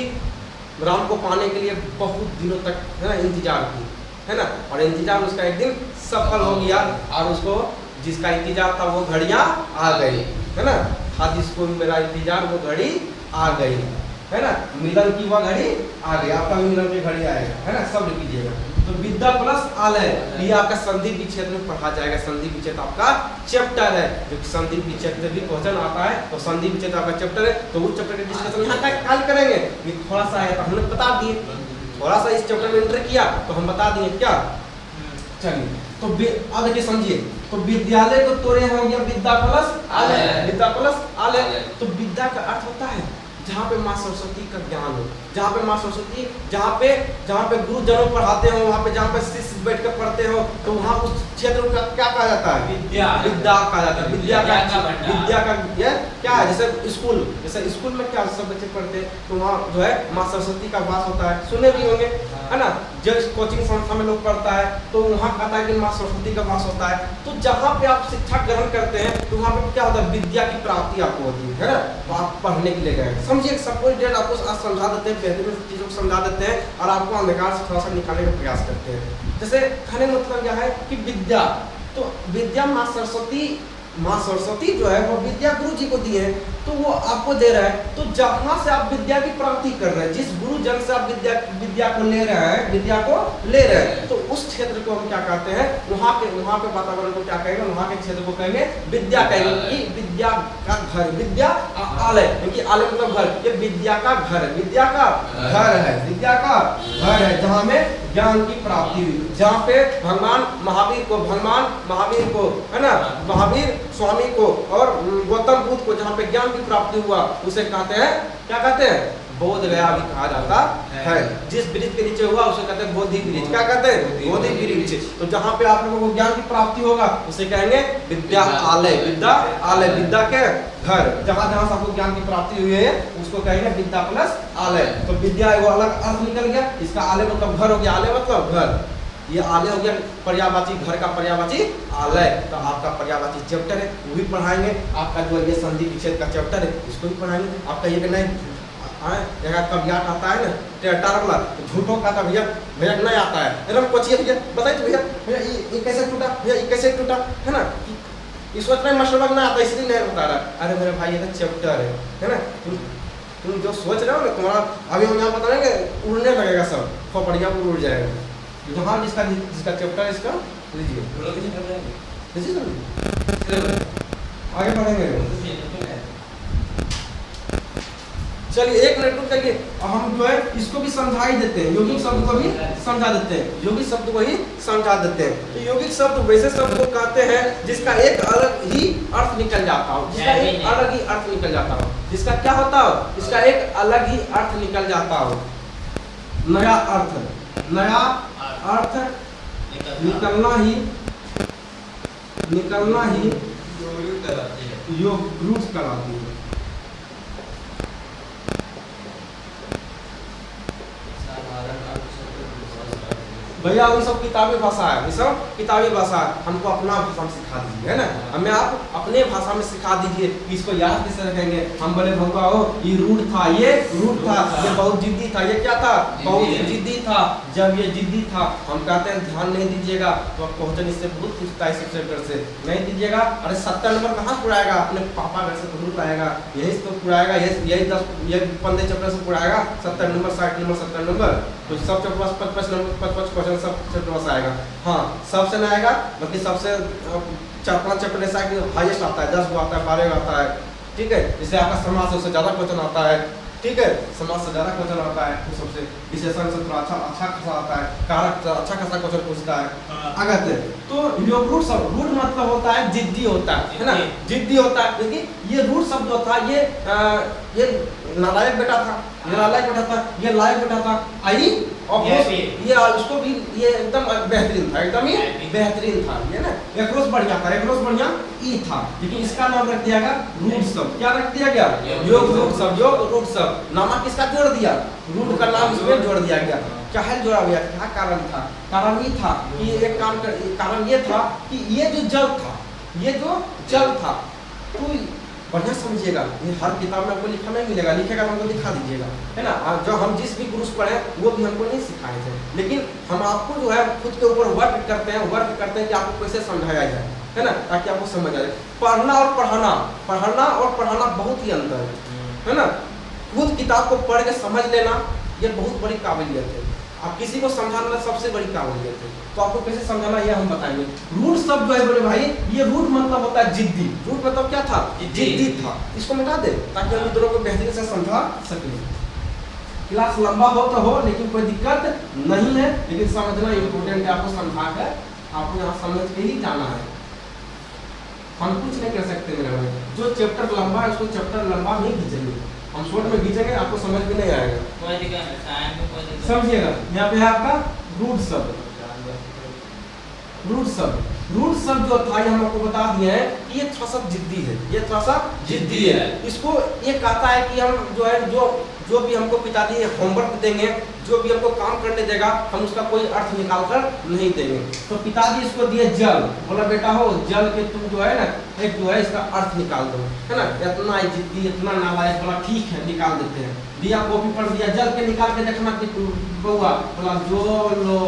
राम को पाने के लिए बहुत दिनों तक, है ना, इंतजार की, है ना, और इंतजार उसका एक दिन सफल हो गया, और उसको जिसका इंतजार था वो घड़ियां आ गई, है ना। हाँ, जिसको मेरा इंतजार वो घड़ी आ गई, है ना, मिलन की वह घड़ी आ गई, आपका मिलन की घड़ी आएगा, है ना, सब्र कीजिएगा। तो विद्या प्लस आलय ये आपका संधि विच्छेद में पढ़ा जाएगा। संधि विच्छेद आपका चैप्टर है, जो कि संधि विच्छेद से भी क्वेश्चन आता है, तो संधि विच्छेद आपका चैप्टर है, तो उस चैप्टर के डिस्कशन यहाँ तक करेंगे। ये थोड़ा सा है तो हमने बता दिए, थोड़ा सा इस चैप्टर में एंटर किया तो हम बता दिए क्या। चलिए तो अब देखिए समझिए, तो विद्यालय को तोड़े हो गया विद्या प्लस आलय, तो विद्या का अर्थ होता है जहाँ पे माँ सरस्वती का ज्ञान हो, जहाँ पे माँ सरस्वती, जहाँ पे गुरुजनों पढ़ाते हो, वहाँ पे जहाँ पे शिष्य बैठ कर पढ़ते हो, तो वहाँ उस क्षेत्र को क्या कहा जाता है, विद्या कहा जाता है। विद्या का ये क्या है, जैसे स्कूल में क्या सब बच्चे पढ़ते हैं, तो वहाँ जो है माँ सरस्वती का वास होता है, सुने भी होंगे, है ना। जब कोचिंग संस्था में लोग पढ़ता है तो वहाँ कहता है कि माँ सरस्वती का वास होता है। तो जहाँ पे आप शिक्षा ग्रहण करते हैं तो वहाँ पे क्या होता है, विद्या की प्राप्ति आपको होती है ना, तो आप पढ़ने के लिए गए। समझिए, सब कुछ डेट आपको आज समझा देते हैं, बेहतरीन चीज़ों को समझा देते हैं, और आपको अंधकार से थोड़ा सा निकालने का प्रयास करते हैं। जैसे कहने का मतलब क्या है कि विद्या, तो विद्या माँ सरस्वती जो है वो विद्या गुरु जी को दी है, तो वो आपको दे रहा है। तो जहाँ से आप विद्या की प्राप्ति कर रहे हैं, जिस गुरु जन से आप विद्या को ले रहे हैं, तो उस क्षेत्र को हम क्या कहते हैं, वहाँ पे वातावरण को क्या कहेंगे, वहाँ के क्षेत्र को कहेंगे विद्या, कहेंगे कि विद्या का घर, विद्या आलय, क्योंकि आलय मतलब घर, ये विद्या का घर है, विद्या का घर है, जहाँ में ज्ञान की प्राप्ति हुई, जहाँ पे भगवान महावीर को, है ना, महावीर स्वामी को और गौतम बुद्ध को जहाँ पे ज्ञान की प्राप्ति हुआ, उसे कहते हैं, क्या कहते हैं, बोध गया भी कहा जाता है। जिस वृक्ष के नीचे हुआ उसे कहते हैं बोधि वृक्ष, क्या कहते हैं, बोधि वृक्ष। तो जहाँ पे आप लोगों को ज्ञान की प्राप्ति होगा उसे कहेंगे विद्या आलय, विद्या के घर, जहाँ जहाँ से आपको ज्ञान की प्राप्ति हुई है उसको कहेंगे विद्या प्लस आलय। तो विद्या एगो अलग अर्थ निकल गया, इसका आलय मतलब घर हो गया, आलय मतलब घर, ये आलय हो गया पर्यायवाची, घर का पर्यायवाची आलय। तो आपका पर्यायवाची चैप्टर है वो भी पढ़ाएंगे, आपका जो ये संधि विच्छेद का चैप्टर है इसको भी पढ़ाएंगे। आपका ये नहीं कवियाट आता है ना, टेटार वाला, झूठों का भैया नहीं आता है, एकदम कोचिए भैया बताइए तो भैया ये कैसे टूटा, भैया ये कैसे टूटा, है ना, ये सोच रहे मशरूम ना आता इसलिए नहीं बता रहा। अरे मेरे भाई ये तो चैप्टर है ना, तुम जो सोच रहे हो ना, तुम्हारा अभी हम यहाँ बताएंगे उड़ने लगेगा, सब खोपड़िया पर उड़ जाएगा। जहाँ जिसका चैप्टर है इसका लीजिए, आगे बढ़ेंगे। चलिए 1 मिनट रुक जाइए, हम जो है इसको भी समझा ही देते हैं, यौगिक शब्द को भी समझा देते हैं, यौगिक शब्द को ही समझा देते हैं। तो यौगिक शब्द वैसे शब्द को कहते हैं जिसका एक अलग ही अर्थ निकल जाता हो, जिसका क्या होता हो, इसका एक अलग ही अर्थ निकल जाता हो, नया अर्थ निकलना ही योग रूट कहलाती है। भैया ये सब किताबी भाषा है, ये सब किताबी भाषा है, हमको अपना भाषा में सिखा दीजिए, है ना, हमें आप अपने भाषा में सिखा दीजिए कि इसको याद कैसे रखेंगे। हम बोले भगवा हो ये रूट था, ये बहुत जिद्दी था, ये क्या था, बहुत जिद्दी था। जब ये जिद्दी था हम कहते हैं ध्यान नहीं दीजिएगा तो आप क्वेश्चन इससे बहुत पूछता है चैप्टर से, नहीं दीजिएगा, अरे 70 नंबर कहाँ पुराएगा, अपने पापा घर से तो रूट आएगा, यही तो पुराएगा, यही 15 चैप्टर से पुराएगा 70 नंबर 60 नंबर 70 नंबर, तो सब चैप्टर 55 नंबर 55 क्वेश्चन सब चैप्टर आएगा। हाँ सबसे ना आएगा, बल्कि सबसे 4-5 चैप्टर ऐसा कि हाईएस्ट आता है, 10 आता है, 12 आता है, ठीक है। इससे आपका समाज से उससे ज़्यादा क्वेश्चन आता है, ठीक है, समाज से ज़्यादा क्वेश्चन आता है, तो सबसे विशेषण से थोड़ा अच्छा खासा आता है, कारक अच्छा खासा क्वेश्चन पूछता है। अगर तो योग रूट सब, रूट मतलब होता है जिद्दी होता है ना, जिद्दी होता है, क्योंकि ये रूट शब्द जो था ये नालायक बेटा था, ये नालायक बेटा था, ये लायक बेटा था, आई और ये उसको भी ये एकदम बेहतरीन था, एकदम ही बेहतरीन था, ये ना एक रोज बढ़िया था, एक रोज बढ़िया ई था, लेकिन इसका नाम रख दिया गया रूट शब्द। क्या रख दिया गया, योग रूट शब्द, योग रूट शब्द। नामा किसका जोड़ दिया, रूट का नाम इसमें जोड़ दिया गया। क्या है जोड़ा गया, क्या कारण था, कारण ये था कि एक काम कर, कारण ये था कि ये जो जल था, ये जो जल था, तो बढ़िया समझिएगा, ये हर किताब में आपको लिखा नहीं मिलेगा, लिखेगा तो हमको दिखा दीजिएगा, है ना। जो हम जिस भी पुरुष पढ़े वो भी हमको नहीं सिखाए थे, लेकिन हम आपको जो है खुद के ऊपर वर्क करते हैं कि आपको कैसे समझाया जाए, है ना, ताकि आपको समझ आ जाए। पढ़ना और पढ़ाना बहुत ही अंतर है ना। खुद किताब को पढ़ के समझ लेना ये बहुत बड़ी काबिलियत है, आप किसी को समझाना सबसे बड़ी काबिलियत है। तो आपको कैसे समझाना ये हम बताएंगे। रूट शब्द जो है बोले भाई, ये रूट मतलब होता है जिद्दी। रूट मतलब क्या था, जिद्दी था। इसको मिटा दे ताकि हम दोनों को बेहतरीन से समझा सकें। क्लास लंबा हो तो हो, लेकिन कोई दिक्कत नहीं है, लेकिन समझना इम्पोर्टेंट है। आपको समझा कर आपको यहाँ समझ के ही जाना है, हम कुछ नहीं कर सकते मेरे भाई। जो चैप्टर लंबा है उसको चैप्टर लंबा नहीं खींचेंगे, हम शॉर्ट में खींचेंगे, आपको समझ में नहीं आएगा। समझिएगा, यहाँ पे है आपका रूट शब्द। रूट शब्द जो था ये हम आपको बता दिए हैं कि ये थोड़ा सा जिद्दी है, ये थोड़ा सा जिद्दी है। इसको ये कहता है कि हम जो है जो भी हमको पिताजी होमवर्क देंगे, जो भी हमको काम करने देगा, हम उसका कोई अर्थ निकाल कर नहीं देंगे। तो पिताजी इसको दिए जल, बोला बेटा हो जल के तुम जो है ना एक जो है इसका अर्थ निकाल दो, है ना। इतना जिद्दी, इतना नालायक, बोला ठीक है निकाल देते हैं। दिया कॉपी पर दिया, जल के निकाल के देखना कि बउआ, बोला जो लो,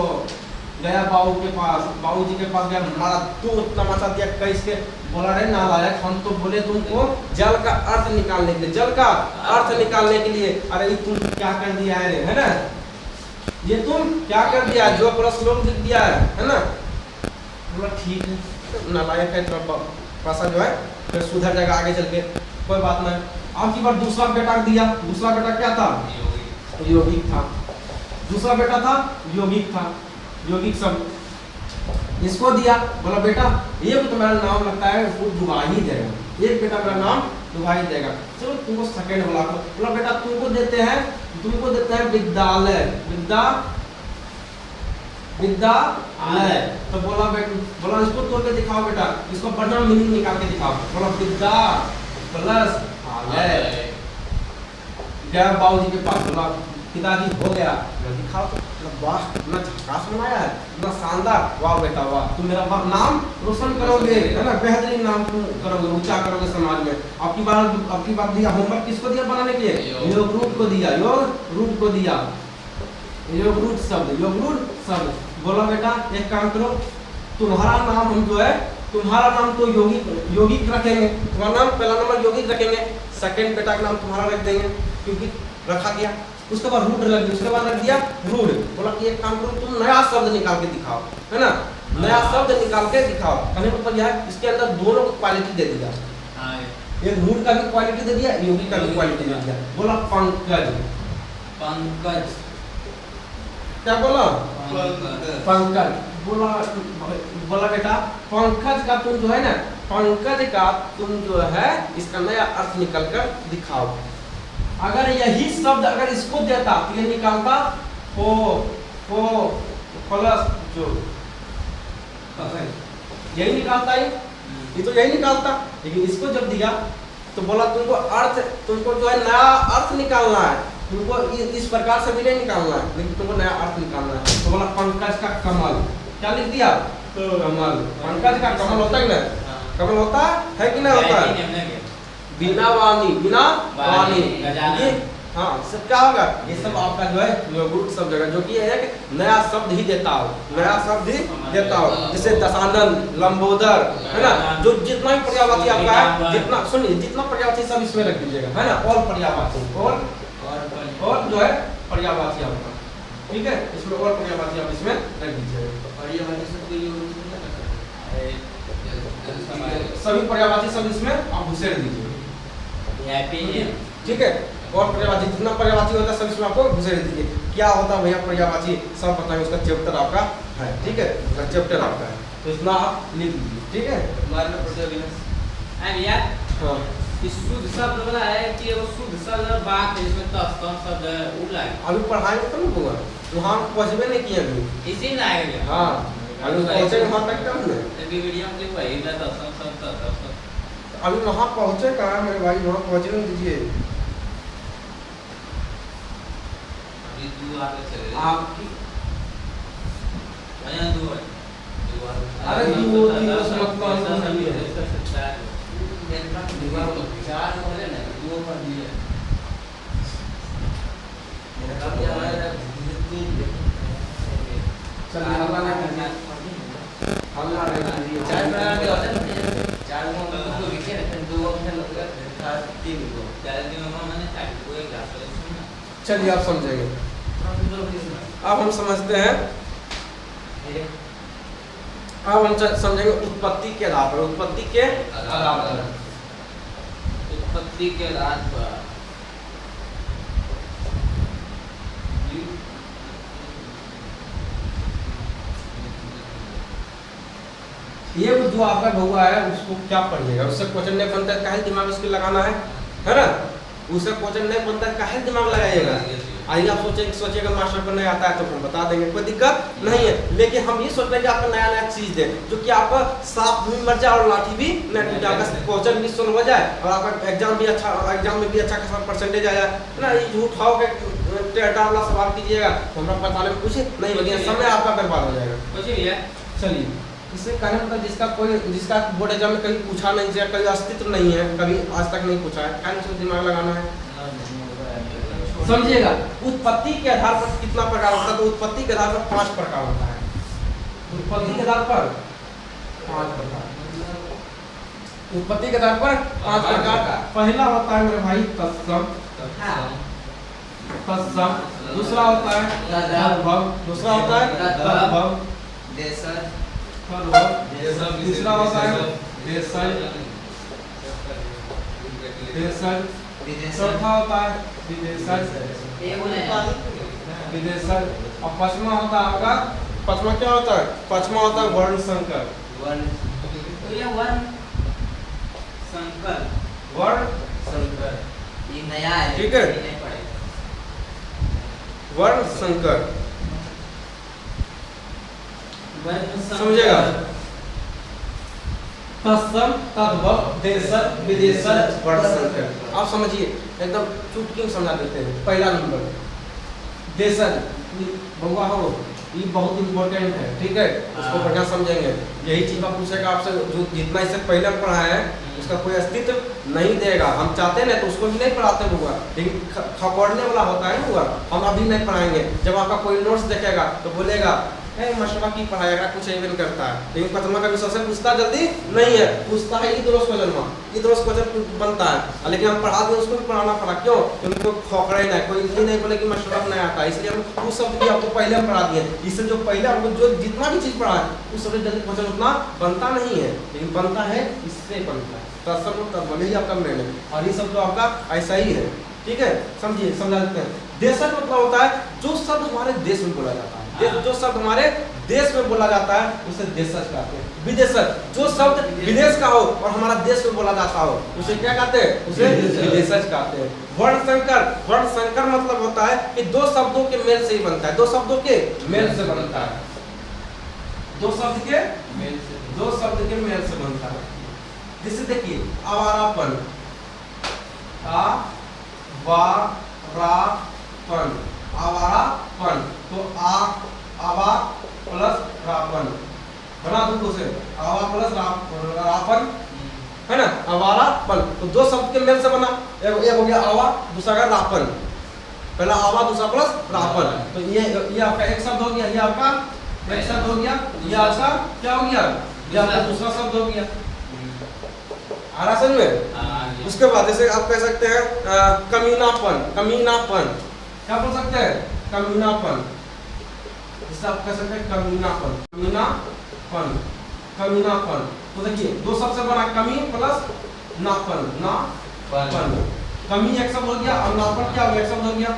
गया बाबू के पास, बाबूजी के पास गया, मारा तू तमाशा दिया कैसे, बोला रे नालायक, हम तो बोले तुमको जल का अर्थ निकालने के लिए, जल का अर्थ निकालने के लिए, अरे तुम क्या कर दिया है ना, ये तुम क्या कर दिया, जो प्रश्न लोग लिख दिया है ना। बोला ठीक है नालायक है, भाषा जो है फिर सुधर जाएगा आगे चल के, कोई बात नहीं। अब की बार दूसरा बेटा दिया, दूसरा बेटा क्या था, यौगिक था। दूसरा बेटा था यौगिक था, यौगिक शब्द इसको दिया, बोला बेटा ये तो मेरा नाम लगता है वो दुआ ही देगा, एक बेटा मेरा नाम दुआ ही देगा। चलो तुमको सेकंड बोला बेटा तुमको देते हैं विद्यालय, विद्यालय। तो बोला इसको तोड़ के दिखाओ बेटा, इसको बढ़िया मीनिंग निकाल के दिखाओ। बोला विद्या प्लस आलय। गया बाबूजी के पास, बोला पिताजी हो गया, दिखाओ तो, वाह इतना झकास बनाया है, इतना शानदार, वाह बेटा वाह, तुम मेरा नाम रोशन करोगे, है ना, बेहतरीन नाम तुम करोगे, ऊंचा करोगे समाज में। आपकी बार दिया होमवर्क किसको दिया बनाने के लिए, योग रूट को दिया, योग रूट को दिया, योग रूट शब्द। बोला बेटा एक काम करो, तुम्हारा नाम हम जो है, तुम्हारा नाम तो यौगिक रखेंगे, तुम्हारा नाम पहला नंबर यौगिक रखेंगे, सेकंड बेटा का नाम तुम्हारा रख देंगे क्योंकि रखा गया। उसके बाद रूट लग, उसके बाद रख दिया रूट। बोला कि एक काम करो तुम नया शब्द निकाल के दिखाओ, है ना, नया शब्द निकाल के दिखाओ। कहने का मतलब यह है इसके अंदर दोनों को क्वालिटी दे दिया, एक रूट का भी क्वालिटी दे दिया, यौगिक का भी क्वालिटी दे दिया। बोला पंकज, क्या बोला, पंकज। बोला बेटा पंकज का तुम जो है ना पंकज का तुम जो है इसका नया अर्थ निकल कर दिखाओ। अगर यही शब्द अगर इसको देता तो ये निकालता हो प्लस जो यही निकालता ये तो यही निकालता, लेकिन इसको जब दिया तो बोला तुमको जो है नया अर्थ निकालना है, तुमको इस प्रकार से भी नहीं निकालना है, लेकिन तुमको नया अर्थ निकालना है। तो बोला पंकज का कमल, क्या लिख दिया? कमल। पंकज का कमल होता है ना, कमल होता है कि नहीं होता है? बिना वाणी ये हाँ सब क्या होगा, ये सब आपका जो है गुरु सब जगह जो कि एक नया शब्द ही देता हो, नया शब्द ही देता हो। जैसे दशानन, लंबोदर है ना, जो जितना भी पर्यायवाची आपका है, जितना सुनिए जितना पर्यायवाची सब इसमें रख दीजिएगा, है ना, और पर्यायवाची और जो है पर्यायवाची आपका, ठीक है, इसमें और पर्यायवाची आप इसमें रख दीजिएगा। सभी पर्यायवाची सब इसमें आप घुसेड़ दीजिए, ठीक है। और पर्यायवाची जितना पर्यायवाची होता है सब इसमें आपको घुसेड़ दीजिए। क्या होता है भैया पर्यायवाची सब बताएंगे, उसका चैप्टर आपका है, ठीक है, उसका चैप्टर आपका है, तो इतना आप लिख लीजिए, ठीक है। भैया हाँ शुद्ध शब्द वाला है कि वो शुद्ध शब्द बात है, इसमें तो स्तंभ शब्द है उला है। अभी पढ़ाएंगे तो नहीं होगा, वहाँ पहुँचबे नहीं किए अभी, इसी में आएगा। हाँ अभी पहुँचे वहाँ तक कम है, अभी वीडियो में देखो ये तो सब अभी वहाँ पहुँचे कहाँ मेरे भाई, वहाँ पहुँचने दीजिए। अभी दो आगे चले आपकी भैया दो है अरे दो तीन मतलब नहीं है, चार बोले ना दो कर दिए मेरा क्या है चलिए हल्ला ना कीजिए, हल्ला नहीं कीजिए। चार प्रकार के होते हैं, चार को तो लिखे रहते हैं, दो ऑप्शन लगता है, तीन को चार दिन में मैंने चार को एक क्लास में सुना। चलिए आप समझेंगे, अब हम समझते हैं, अब हम समझेंगे उत्पत्ति के आधार पर, उत्पत्ति के आधार पर, उत्पत्ति के आधार पर ये जो आपका बहुआ है उसको क्या पढ़िएगा, उससे क्वेश्चन नहीं बनता है, काहे दिमाग उसके लगाना है ना, उससे क्वेश्चन नहीं बनता है, काहे दिमाग लगाइएगा। आइए आप सोचिएगा मास्टर को नहीं आता है तो हम बता देंगे, कोई दिक्कत नहीं है, लेकिन हम ये सोच रहे हैं कि आपको नया नया चीज दे जो कि आपका सांप भी मर जाए और लाठी भी नहीं टूटे, आपका क्वेश्चन भी सोल्व हो जाए और आपका एग्जाम में भी अच्छा खासा परसेंटेज आ जाए ना। ये झूठ खाओ के टेढ़ा वाला सवाल कीजिएगा तो हमरा बताने में कुछ नहीं लगेगा, समय आपका बर्बाद हो जाएगा। चलिए इससे कहने मतलब जिसका बोर्ड एग्जाम में कभी पूछा नहीं है, कभी अस्तित्व नहीं है, कभी आज तक नहीं पूछा है, कहने से दिमाग लगाना है, समझिएगा। उत्पत्ति के आधार पर कितना प्रकार होता है, तो उत्पत्ति के आधार पर 5 प्रकार होता है, उत्पत्ति के आधार पर 5 प्रकार, उत्पत्ति के आधार पर 5 प्रकार। पहला होता है मेरे भाई तत्सम, दूसरा होता है तद्भव, दूसरा होता है तद्भव, तीसरा होता है चौथा होता है विदेशर, और पांचवा होता है आपका, पांचवा क्या होता है, पांचवा होता है वर्ण संकर, वर्ण संकर, ये नया है, ठीक है, वर्ण संकर, समझेगा। तत्सम, तद्भव, देशर, विदेशर, वर्ण संकर, आप समझिए एकदम चुटकी में समझा देते हैं। पहला नंबर देशर, बउआ हो ये बहुत इंपॉर्टेंट है, ठीक है, उसको बढ़िया समझेंगे। यही चीज आप पूछेगा आपसे, जो जितना इससे पहले हम पढ़ा है उसका कोई अस्तित्व नहीं देगा, हम चाहते हैं ना तो उसको भी नहीं पढ़ाते हुआ, लेकिन खपड़ने वाला होता है ना हुआ, हम अभी नहीं पढ़ाएंगे। जब आपका कोई नोट्स देखेगा तो बोलेगा मास्टर की पढ़ाई अगर कुछ नहीं करता है, लेकिन प्रथमा का विषय से पूछता जल्दी नहीं है, पूछता है इधर क्वेश्चन बनता है, लेकिन हम पढ़ा दें उसको भी पढ़ाना पड़ा, क्यों, उनको खोखड़े नहीं, कोई इसलिए नहीं बोले कि मास्टर नहीं आता, इसलिए हम उस शब्द भी आपको पहले हम पढ़ा दिए। इससे जो पहले हमको जो जितना भी चीज पढ़ा है उस सबसे जल्दी क्वेश्चन उतना बनता नहीं है, लेकिन बनता है इससे बनता है। तत्सम तद्भव ही आपका मेन है, और ये सब तो आपका ऐसा ही है, ठीक है, समझिए, समझा देते हैं। देशर मतलब होता है जो शब्द हमारे देश में बोला जाता है, जो शब्द हमारे देश में बोला जाता है उसे देशज कहते हैं। विदेशज, जो शब्द विदेश का हो और हमारा देश में बोला जाता हो उसे क्या कहते हैं? उसे विदेशज कहते हैं। वर्ण संकर, वर्ण संकर मतलब होता है कि दो शब्दों के मेल से ही बनता है, दो शब्दों के मेल से बनता है, दो शब्द के मेल से बनता है। जैसे देखिए आवारापन, आवारापन, आवारापन, तो आवा प्लस रापन बना दूं उसे, आवा प्लस रापन है ना, आवारापन। तो दो शब्द के मेल से बना, एक हो गया आवा, दूसरा का रापन, पहला आवा दूसरा प्लस रापन। तो ये आपका एक शब्द हो गया, ये आपका एक शब्द हो गया, ये आपका क्या हो गया, ये आपका दूसरा शब्द हो गया। आ रहा समझ में? उसके बाद जैसे आप कह सकते हैं कमीनापन, कमीनापन क्या बोल सकते हैं? कमीनापन, जैसे आप कह सकते हैं कमीनापन, कमीनापन, कमीनापन। तो देखिए दो शब्द से बना, कमी प्लस नापन, नापन। कमी एक शब्द हो गया और नापन क्या हो गया? एक शब्द हो गया,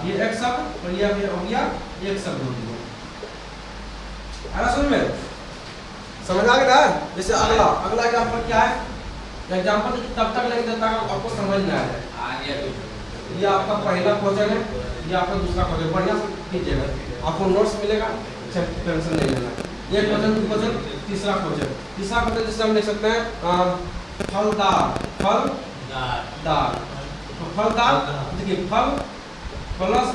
ये एक शब्द और ये हो गया एक शब्द हो गया। आ रहा समझ में? समझ आ गया? जैसे अगला एग्जाम्पल क्या है? एग्जाम्पल तब तक लेके देता हूं आपको समझ में आ जाए। ये आपका पहला क्वेश्चन है, ये आपका दूसरा क्वेश्चन, बढ़िया से कीजिएगा, आपको नोट्स मिलेगा, टेंशन नहीं लेना। ये क्वेश्चन, तीसरा क्वेश्चन जिससे हम लिख सकते हैं फलदार, फलदार। तो फलदार देखिए फल प्लस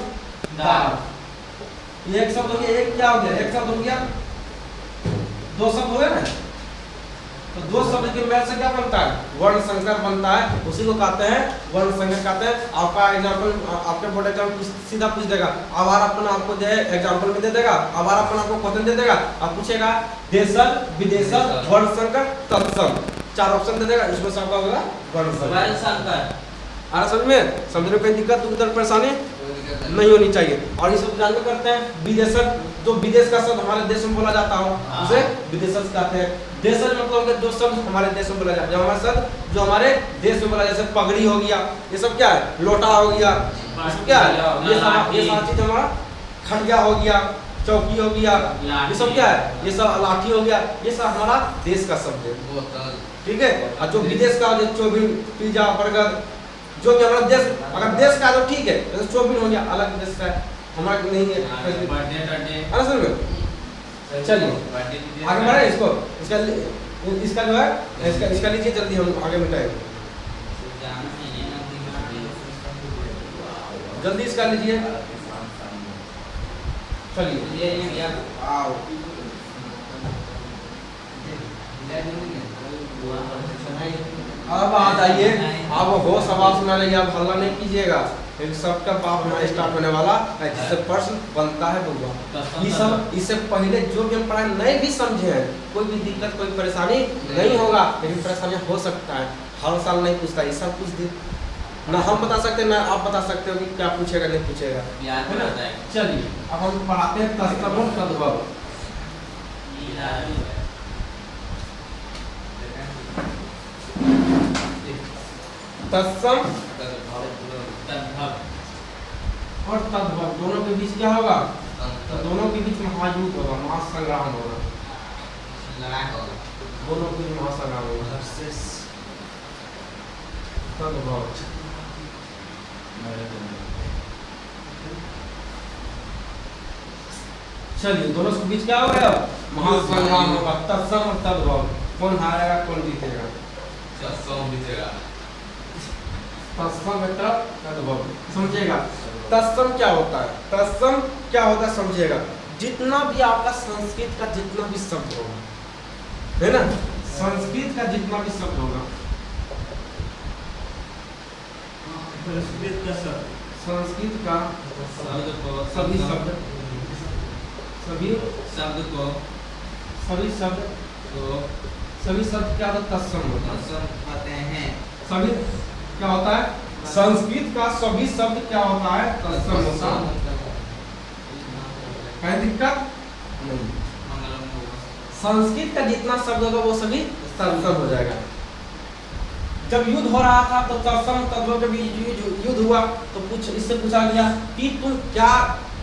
दार, ये एक शब्द हो गया, एक क्या हो गया? एक शब्द हो गया, दो शब्द हो गए ना, तो दो शब्द के मेल से क्या बनता है? वर्ण संकर बनता है, उसी को कहते हैं वर्ण संकर कहते हैं। आपका एग्जांपल, आपके बोर्ड एग्जाम सीधा पूछ देगा, आवारापन आपको जो है एग्जांपल में दे देगा, आवारापन आपको क्वेश्चन दे देगा, आप पूछेगा देशज, विदेशज, वर्ण संकर, तत्सम, चार ऑप्शन दे देगा, इसमें से आपका होगा वर्ण संकर। आ रहा समझ में? समझने में कोई दिक्कत परेशानी नहीं होनी चाहिए। और इस उपचार में करते हैं विदेशज, जो विदेश का शब्द हमारे देश में बोला जाता हो उसे विदेशज कहते हैं। देशज मतलब जो शब्द हमारे देश में बोला जाता है, जो हमारे शब्द जो हमारे देश में बोला, जैसे पगड़ी हो गया, ये सब क्या है? लोटा हो गया, ये सब क्या है? ये सारी चीज हमारा खड़िया हो गया, चौकी हो गया, ये सब क्या है? ये सब लाठी हो गया, ये सब हमारा देश का शब्द है, ठीक है। और जो विदेश का, जो चौबीन, पिज्जा, बर्गर, जो कि हमारा देश, अगर देश का तो ठीक है, जैसे चौबीन हो गया अलग देश का है, हमारा नहीं है। चलिए आगे बढ़े, इसको इसका जो है इसका लीजिए, जल्दी हम आगे मिटाएंगे, जल्दी इसका लीजिए। चलिए अब आ जाइए, अब हो सवाल सुना रही, आप हल्ला नहीं कीजिएगा, सबका बाप हमारा स्टार्ट होने वाला है, जिससे प्रश्न बनता है बउआ। ये सब इससे पहले जो भी हम पढ़ाई नहीं भी समझे हैं, कोई भी दिक्कत, कोई परेशानी नहीं होगा, लेकिन परेशानी हो सकता है, हर साल नहीं पूछता, ये सब कुछ दिन ना हम बता सकते हैं ना आप बता सकते हो कि क्या पूछेगा नहीं पूछेगा, है ना। चलिए अब हम पढ़ाते हैं तत्सम और तद्भव। तत्सम और तद्भव दोनों के बीच क्या होगा? तो दोनों के बीच महायुद्ध होगा, महासंग्राम होगा, दोनों के बीच महासंग्राम होगा। तद्भव चलिए दोनों के बीच क्या होगा? महासंग्राम होगा। तत्सम और तद्भव, कौन हारेगा कौन जीतेगा? तत्सम बेटा तद्भव समझिएगा। तत्सम क्या होता है? तत्सम क्या होता है समझिएगा। जितना भी आपका संस्कृत का जितना भी शब्द होगा, है ना, संस्कृत का जितना भी शब्द होगा, संस्कृत का सभी शब्द क्या होता है? तत्सम होते हैं। सभी क्या होता है? संस्कृत का सभी शब्द क्या होता है? तत्सम होता है। कोई दिक्कत नहीं, संस्कृत का जितना शब्द होगा वो सभी तत्सम हो जाएगा। जब युद्ध हो रहा था तो तत्सम तद्भव के बीच युद्ध हुआ तो इससे पूछा गया कि तुम क्या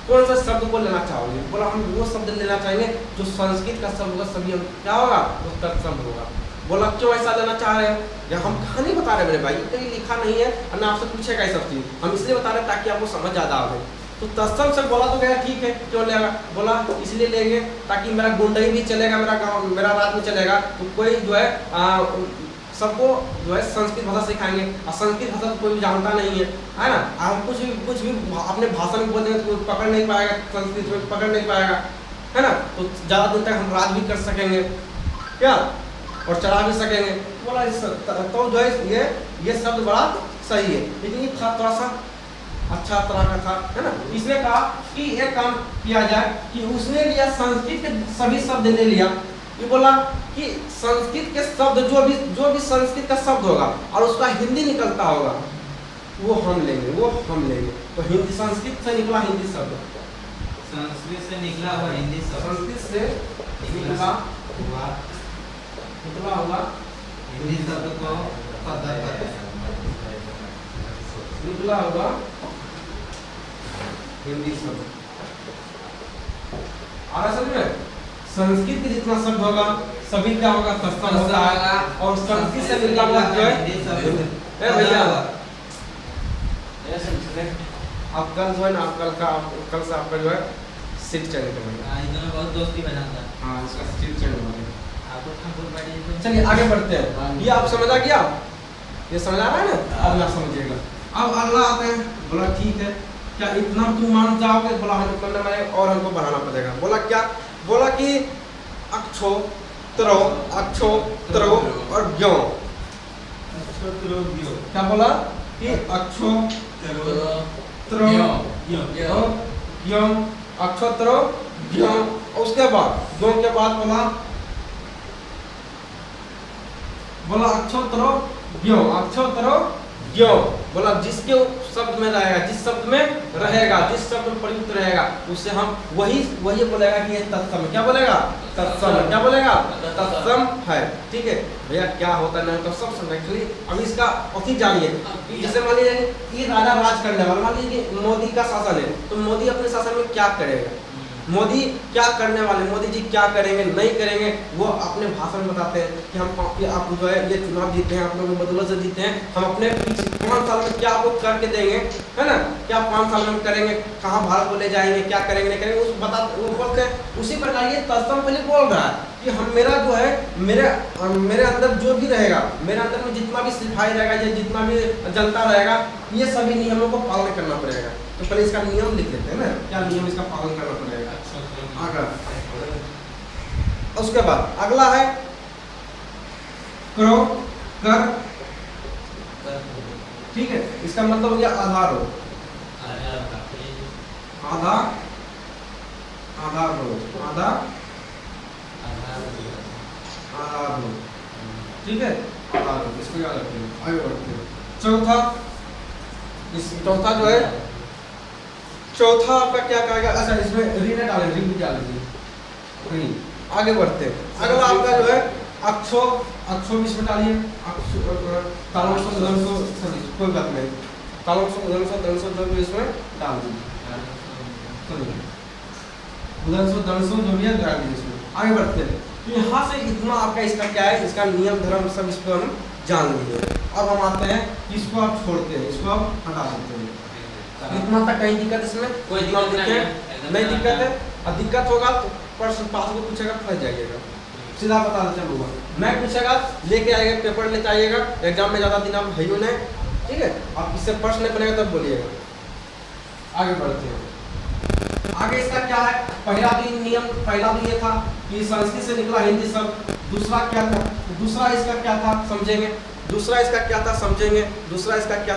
कौन सा शब्द को लेना चाहोगे? बोला हम वो शब्द लेना चाहेंगे जो संस्कृत का शब्द होगा, सभी क्या होगा वो तत्सम होगा। बोला क्यों ऐसा लेना चाह रहे हो? या हम कहानी बता रहे हैं मेरे भाई, कहीं लिखा नहीं है और ना आपसे पूछेगा ये सब चीज, हम इसलिए बता रहे हैं ताकि आपको समझ ज्यादा आवे। तो तत्सम से बोला तो गया ठीक है, क्यों लेगा? बोला इसलिए लेंगे ताकि मेरा गुंडई भी चलेगा, मेरा गाँव मेरा रात में चलेगा, तो कोई जो है सबको जो है संस्कृत भाषा सिखाएंगे, और संस्कृत भाषा तो कोई भी जानता नहीं है ना। हम कुछ भी अपने भाषा में बोल देंगे तो कोई पकड़ नहीं पाएगा, संस्कृत में पकड़ नहीं पाएगा, है ना। तो ज़्यादा दिन तक हम राज भी कर सकेंगे क्या, और चला भी सकेंगे। बोला तो जो है ये शब्द बड़ा सही है, लेकिन ये थोड़ा सा अच्छा तरह का था, है ना। इसने कहा कि एक काम किया जाए कि उसने लिया संस्कृत के सभी शब्द ले लिया, ये बोला कि संस्कृत के शब्द जो भी संस्कृत का शब्द होगा और उसका हिंदी निकलता होगा वो हम लेंगे। तो हिंदी संस्कृत से निकला हिंदी शब्द, संस्कृत से निकला हुआ हिंदी शब्द, संस्कृत से निकला हुआ हिंदी शब्द को निकला हुआ हिंदी शब्द आ रहा समझ में। संस्कृत के जितना शब्द होगा सभी क्या होगा तत्सम होता है, और संस्कृत से निकला हुआ जो है भैया आप कल जो है ना, कल से आपका जो है सीट चेंज करेंगे। इधर बहुत दोस्ती बनाता है। हाँ इसका सीट चेंज होगा। आपको ठाकुर बैठे चलिए आगे बढ़ते हैं। ये आप समझ आ गया, ये समझ आ रहा है ना, अब ना समझिएगा। अब अल्लाह आते हैं, बोला ठीक है क्या इतना तुम मान जाओगे? बोला हम इतना नहीं मानेंगे और हमको बढ़ाना पड़ेगा। बोला क्या? बोला कि अक्षो त्रो और ज्ञो। क्या बोला कि अक्षो त्रो ज्ञो, अक्षो त्रो ज्ञो। उसके बाद ज्ञो के बाद बोला अक्षो त्रो ज्ञो। बोला जिसके शब्द में रहेगा, जिस शब्द में रहेगा, जिस शब्द में प्रयुक्त रहेगा उससे हम वही बोलेगा कि ये तत्सम। क्या बोलेगा? तत्सम। क्या बोलेगा? तत्सम है। ठीक है भैया, क्या होता नहीं तो सब समझ खाली। अब इसका अति जानिए, जैसे मान लीजिए ये राजा राज करने वाला, मान लीजिए मोदी का शासन है, तो मोदी अपने शासन में क्या करेगा? मोदी क्या करने वाले, मोदी जी क्या करेंगे नहीं करेंगे, वो अपने भाषण में बताते हैं कि हम आप जो है ये चुनाव जीते हैं, आप लोगों की बदौलत से जीते हैं, हम अपने 5 साल में क्या आपको करके देंगे, है ना। क्या 5 साल में करेंगे, कहाँ भारत को ले जाएंगे, क्या करेंगे नहीं करेंगे, वो बोलते हैं। उसी प्रकार ये तत्सम पहले बोल रहा है कि हम मेरा जो है मेरे अंदर जो भी रहेगा, मेरे अंदर में जितना भी सिपाही रहेगा या जितना भी जनता रहेगा, ये सभी नियमों को पालन करना पड़ेगा। तो पहले इसका नियम लिख लेते हैं ना, क्या नियम इसका पालन करना पड़ेगा। उसके बाद अगला है करो कर। ठीक है, इसका मतलब हो गया आधार हो, आधार हो। ठीक है, आधार हो, इसको याद रखिए। आगे बढ़ते हैं। चौथा जो है, चौथा आपका क्या कहेगा? अच्छा इसमें री ने डाले, री भी डाल दीजिए। आगे बढ़ते हैं। अगला आपका जो है अक्षो इसमें डालिए, कोई बात नहीं, जो भी इसमें डाल दीजिए, जो भी है डाल दीजिए इसमें। आगे बढ़ते हैं। तो यहाँ से इतना आपका इसका क्या है, इसका नियम धर्म सब इस पर हम जान लिए। अब हम आते हैं, इसको आप छोड़ते हैं, इसको आप हटा देते हैं। इतना तक कहीं दिक्कत इसमें कोई दिक्कत नहीं दिक्कत है। और दिक्कत होगा तो प्रश्न पास को पूछेगा, फंस जाइएगा। सीधा बता देते हैं, मैं पूछेगा लेके आएगा, पेपर लेके आइएगा, एग्जाम में ज़्यादा दिन आप है नहीं। ठीक है, आप इससे प्रश्न नहीं बनेगा तब बोलिएगा। आगे बढ़ते हैं। आगे इसका क्या है? पहला भी ये था कि संस्कृत से निकला हिंदी शब्द। दूसरा क्या था? दूसरा इसका क्या था समझेंगे। दूसरा इसका क्या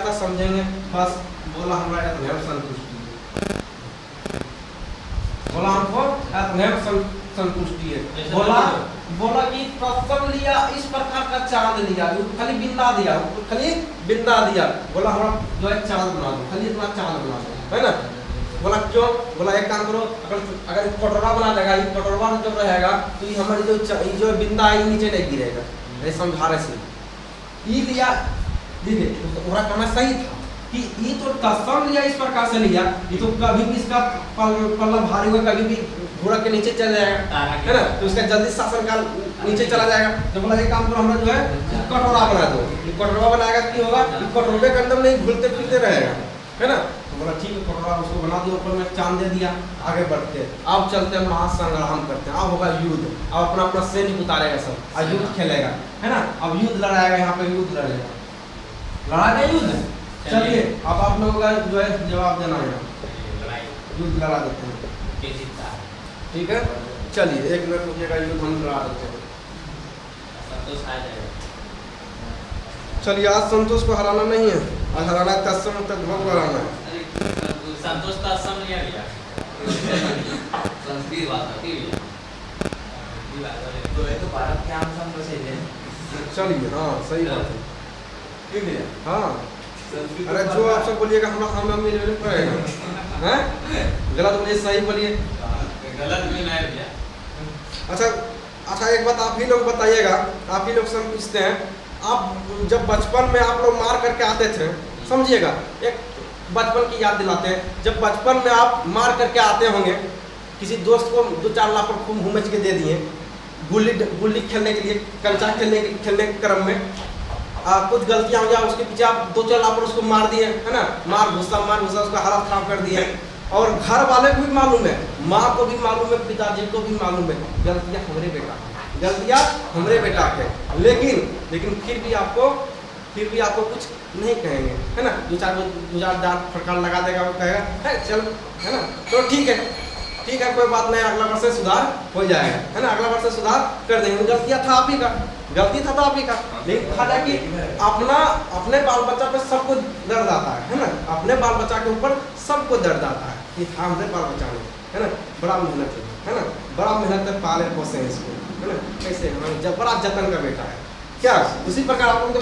था समझेंगे। बस बोला हमारा संतुष्टि, बोला हमको संतुष्टि है। बोला कि तत्सम लिया, इस प्रकार का चांद लिया, खाली बिंदा दिया। बोला हमारा जो है चांद बना दो, खाली इतना चांद बना दो, है ना। बोला क्यों? बोला एक काम करो, अगर कटोरा बना देगा, ये कटोरा जब रहेगा तो ये हमारी जो बिंदा है नीचे नहीं गिरेगा। समझा रहे से ये लिया, देखिए तुम्हारा कहना सही था कि ये तो तत्सम लिया इस प्रकार से लिया, ये तो कभी भी इसका पल्ला भारी हुआ, कभी भी घोड़ा के नीचे चला जाएगा, है ना, तो इसका जल्दी शासन काल नीचे चला जाएगा। तो बोला ये काम करो, हमरा जो है कटोरा बना दो। कटोरा बनाएगा तो होगा, कटोरे के अंदर नहीं घुलते फिरते रहेगा, है ना। तो बोला ठीक है, कटोरा उसको बना दिया, ऊपर में चांद दे दिया, आगे बढ़ते। अब चलते हैं महासंग्राम करते हैं। अब होगा युद्ध, अब अपना अपना सैनिक उतारेगा सब, और युद्ध खेलेगा, है ना। अब युद्ध लड़ाएगा, यहाँ पे युद्ध लड़ेगा, लड़ाएगा युद्ध। चलिए अब आप लोगों का जो है जवाब देना है, युद्ध लड़ा देते हैं, ठीक है। चलिए 1 मिनट रुकिएगा, युद्ध हम लड़ा देते हैं। चलिए आज संतोष को हराना नहीं है, आज हराना है तत्सम तद्भव को हराना है। संतोष का असम लिया गया संस्कृत बात होती है तो ये तो भारत के आम संतोष है। चलिए हाँ सही बात है, ठीक है। हाँ अरे जो आप सब बोलिएगा हम मिलने पड़ेगा, हैं गलत बोलिए सही बोलिए, गलत भी नहीं भैया। अच्छा एक बात आप ही लोग बताइएगा, आप ही लोग सब पूछते हैं, आप जब बचपन में आप लोग मार करके आते थे, समझिएगा एक बचपन की याद दिलाते हैं, जब बचपन में आप मार करके आते होंगे, किसी दोस्त को 2-4 लाख पर खूब घूमच के दे दिए, गुल्ली खेलने के लिए, कंचा खेलने के क्रम में कुछ गलतियां हो गया, उसके पीछे आप 2-4 लाख पर उसको मार दिए, है ना, मार घुसा उसका हालत खराब कर दिया। और घर वाले को भी मालूम है, माँ को भी मालूम है, पिताजी को भी मालूम है, गलतियां हमरे बेटा के, लेकिन फिर भी आपको कुछ नहीं कहेंगे, है ना। 2-4 दांत फटकार लगा देगा, वो कहेगा है चल, है ना, तो ठीक है कोई बात नहीं, अगला वर्ष से सुधार हो जाएगा, है ना, अगला वर्ष से सुधार कर देंगे। गलती था आप ही का, लेकिन खाना कि अपने बाल बच्चा पे सबको दर्द आता है ना, अपने बाल बच्चा के ऊपर सबको दर्द आता है कि हाँ हमसे बाल बच्चा नहीं, है ना, बड़ा मेहनत है ना, बड़ा मेहनत है, पाले पोसे हैं इसको, है ना, कैसे जब बड़ा जतन का बेटा है क्या। उसी प्रकार आप लोग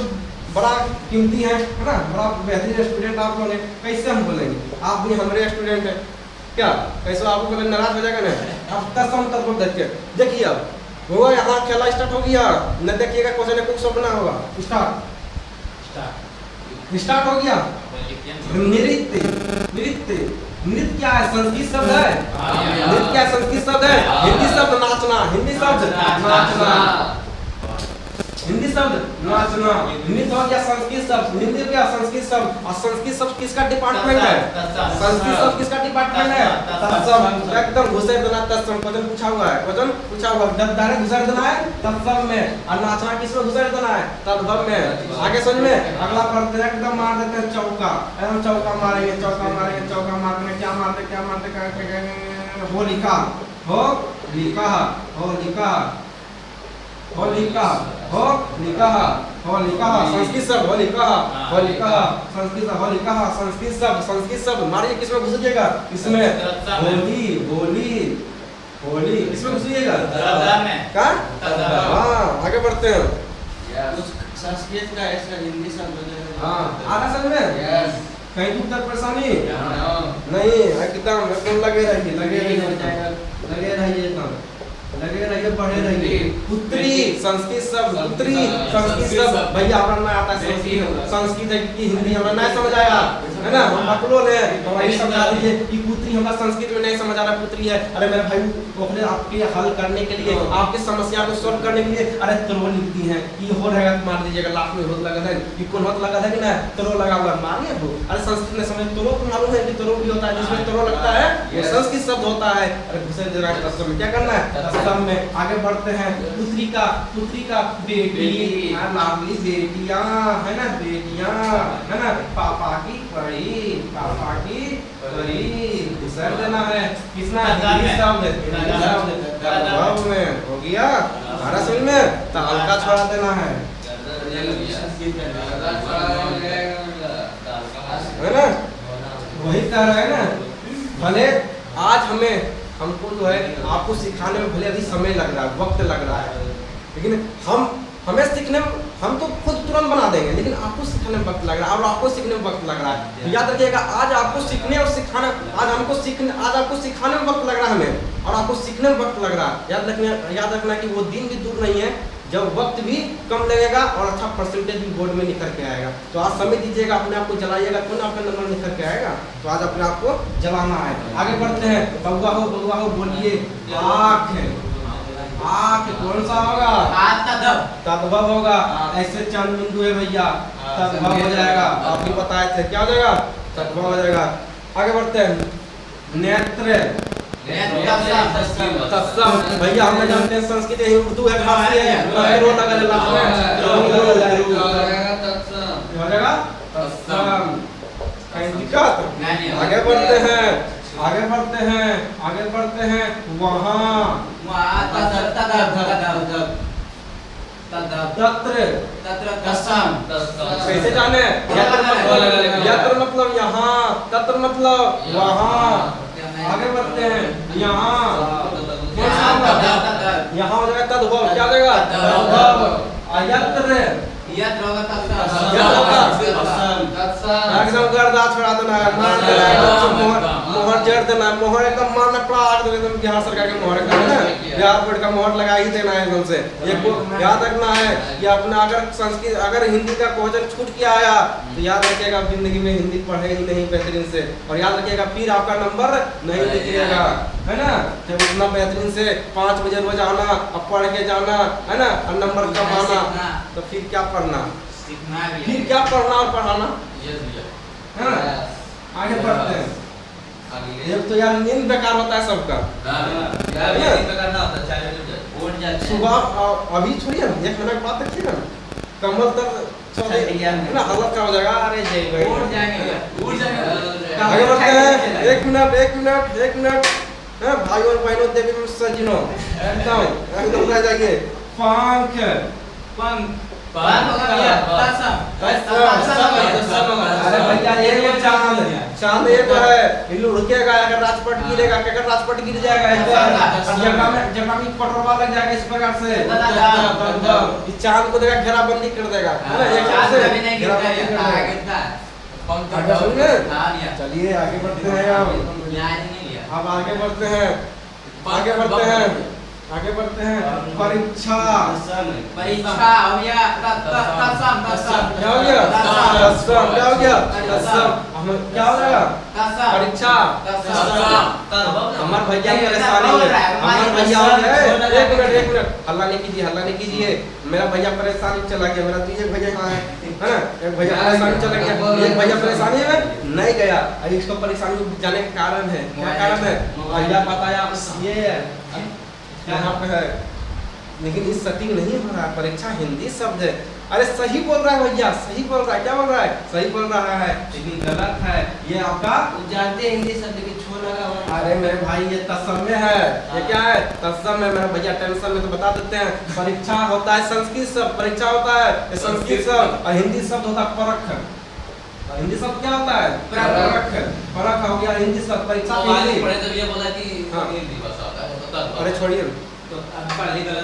बड़ा कीमती है ना, बड़ा बेहतरीन स्टूडेंट आप लोग हैं, कैसे हम बोलेंगे, आप भी हमारे स्टूडेंट हैं क्या, कैसे आप लोग नाराज हो जाएगा ना। अब तत्सम तद्भव देखिए, अब होगा यहाँ खेला स्टार्ट हो गया, न देखिएगा क्वेश्चन कुछ सब बना होगा, स्टार्ट हो गया। नृत्य क्या है, संस्कृत शब्द है, नृत्य क्या संस्कृत शब्द है, हिंदी शब्द नाचना, हिंदी शब्द नाचना, नृत्य हो गया संस्कृत शब्द, नृत्य क्या संस्कृत शब्द, और संस्कृत शब्द किसका डिपार्टमेंट है, संस्कृत शब्द किसका डिपार्टमेंट है, तत्सम, एकदम घुसेड़ देना तत्सम। क्वेश्चन पूछा हुआ है, जब डायरेक्ट घुसेड़ देना है तत्सम में, और नाचना किसमें घुसेड़ देना है, तद्भव में। आगे समझ में, अगला पढ़ते हैं, एकदम मार देते हैं चौका, एकदम चौका मारेंगे, चौका मारते क्या मारते होलिका संस्कृत शब्द मारिए, किसमें घुसिएगा, इसमें होली किसमें घुसिएगा, हाँ आगे बढ़ते हैं। संस्कृत का ऐसा हिंदी शब्द हाँ आगे समझ में, कहीं भी तक परेशानी नहीं, एकदम लगे रहिए, बढ़े रहिए। पुत्री संस्कृत शब्द, भैया हमारा ना आता है संस्कृत की हिंदी हमारा नहीं समझ आया, है ना, हम बकलोल है, हमारी समझा दीजिए कि पुत्री हमारा संस्कृत में नहीं समझ आ रहा, पुत्री है, अरे मेरे भाई ओखले आपके हल करने के लिए, आपकी समस्या को सॉल्व करने के लिए, अरे तरो लिखती है, ये हो रहेगा तो मार दीजिएगा, लाख में होत लगा है, कि कौन होत लगा है कि ना, तरो लगा हुआ मारिए वो, अरे संस्कृत में समझ, तरो तो मालूम है कि तरो भी होता है, जिसमें तरो लगता है वो संस्कृत शब्द होता है। अरे घुसे दे रहा है तत्सम में, क्या करना है, तत्सम में। आगे बढ़ते हैं, पुत्री का बेटी, लाडली बेटियां, है ना, बेटियां, है ना, पापा की परी घुसेड़ देना है, किसना शब्द में हो गया, हमारा समझ में, तो हल्का छोड़ा देना है ना, वही तरह है ना। भले आज हमको जो है आपको सिखाने में भले अभी समय लग रहा है, वक्त लग रहा है, लेकिन हमें सीखने में, हम तो खुद तुरंत बना देंगे, लेकिन आपको सीखने में वक्त लग रहा है, और आपको सीखने में वक्त लग रहा है। याद रखिएगा, आज आपको सीखने और सिखाना, आज आपको सिखाने में वक्त लग रहा है हमें, और आपको सीखने में वक्त लग रहा है। याद रखना कि वो दिन भी दूर नहीं है जब वक्त भी कम लगेगा और अच्छा परसेंटेज भी बोर्ड में निकल के आएगा। तो आज समय दीजिएगा, अपने आप को जलाइएगा तो ना आपका नंबर निकल के आएगा। तो आज अपने आप को जलाना है। आगे बढ़ते हैं। बउआ हो बोलिए। आँख, आँख कौन सा होगा? तद्भव होगा। ऐसे चंद बिंदु है भैया, तद्भव हो जाएगा। आप भी बताए थे, क्या हो जाएगा? तद्भव हो जाएगा। आगे बढ़ते हैं। नेत्र, तत्सम। भैया हमें जानते हैं संस्कृत है, उर्दू है, फारसी है, रो लगा लेना हो जाएगा तत्सम। कहीं दिक्कत? आगे बढ़ते हैं, आगे बढ़ते हैं, आगे बढ़ते हैं। वहाँ कैसे जाने? यत्र मतलब यहाँ, तत्र मतलब वहाँ। आगे बढ़ते हैं। यहाँ यहाँ हो जाएगा तद्भव। क्या हो जाएगा? तद्भव। एकदम गर्दा छोड़ा देना है, मार देना है, मोहर जड़ देना है, मोहर एकदम मारना पड़ा एकदम। बिहार सरकार के मोहर का है ना, बिहार बोर्ड का मोहर लगा ही देना है एकदम से। ये याद रखना है कि अपना अगर संस्कृत अगर हिंदी का क्वेश्चन छूट के आया तो याद रखिएगा जिंदगी में हिंदी पढ़े ही नहीं बेहतरीन से। और याद रखिएगा फिर आपका नंबर नहीं निकलेगा, है ना। जब उतना बेहतरीन से 5 बजे रोज आना, अब पढ़ के जाना, है ना, और नंबर कम आना, तो फिर क्या पढ़ना, फिर क्या पढ़ना और पढ़ाना, है ना। आगे बढ़ते हैं। एक तो यार नींद बेकार होता है सबका। सुबह अभी छोड़िए, 1 मिनट बाद देखिए ना, कमल तक ना हालत का हो जाएगा। अरे जय भाई आगे बढ़ते हैं। 1 मिनट 1 मिनट 1 मिनट। भाई और बहनों, देवी सज्जनों, एकदम रह जाइए। पंख, अरे भैया ये चांद, चांद ये तो है, हिलू रुकेगा अगर राजपट गिरेगा, अगर राजपट गिर जाएगा जगह में पटरवा लग जाएगा इस प्रकार से। इस चांद को देखा घेराबंदी कर देगा, चलिए आगे बढ़ते हैं। अब आगे बढ़ते हैं, आगे बढ़ते हैं, आगे बढ़ते हैं। परीक्षा, परीक्षा हो गया। क्या हो गया? क्या हो गया? क्या हो गया? परीक्षा। हमारे भैया परेशानी है, हमारे भैया हो गए। 1 मिनट हल्ला नहीं कीजिए, हल्ला नहीं कीजिए। मेरा भैया परेशानी चला गया, मेरा तो एक भैया कहाँ है ना, एक भैया परेशानी चला गया, एक भैया परेशानी में नहीं गया। अरे इसको परेशानी जाने का कारण है, क्या कारण है? भैया बताया ये यहाँ पे है, लेकिन इस सटीक नहीं हो रहा है। परीक्षा हिंदी शब्द है। अरे सही बोल रहा है भैया, सही बोल रहा है। क्या बोल रहा है? सही बोल रहा है, लेकिन गलत है। ये आपका जानते हैं हिंदी शब्द की छो लगा हुआ। अरे मेरे भाई ये तत्सम में है। ये क्या है? तत्सम है। मेरा भैया टेंशन में तो बता देते हैं। परीक्षा होता है संस्कृत शब्द, परीक्षा होता है संस्कृत शब्द, और हिंदी शब्द होता है परख। हिंदी शब्द क्या होता है? परख। परख हो गया हिंदी शब्द। परीक्षा पढ़े तो ये बोला कि हिंदी भाषा होता है। अरे छोड़िए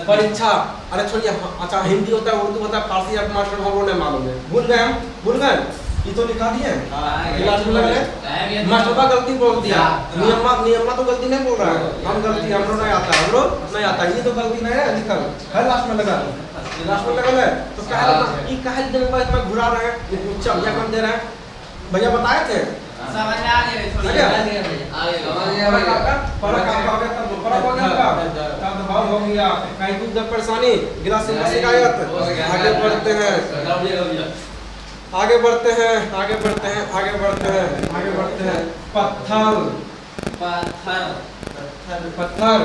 परीक्षा, अरे छोड़िए। अच्छा हिंदी होता है, उर्दू होता है, फारसी या मास्टर हम लोग नहीं मालूम है, भूल गए हम, भूल गए। ये तो लिखा दिए मास्टर का गलती बोल दिया। नियमा तो गलती नहीं बोल रहा है, हम गलती हम लोग नहीं आता, हम लोग नहीं आता। ये तो गलती नहीं है, लिखा है लास्ट में लगा, लास्ट में लगा है। तो कहा दिन घुरा रहे हैं, उच्च या कम दे रहे हैं। भैया बताए थे समझ में आ गया। हो गया कहीं कुछ परेशानी गिलास से शिकायत। आगे बढ़ते हैं, आगे बढ़ते हैं, आगे बढ़ते हैं, आगे बढ़ते हैं, आगे बढ़ते हैं। पत्थर, पत्थर, पत्थर,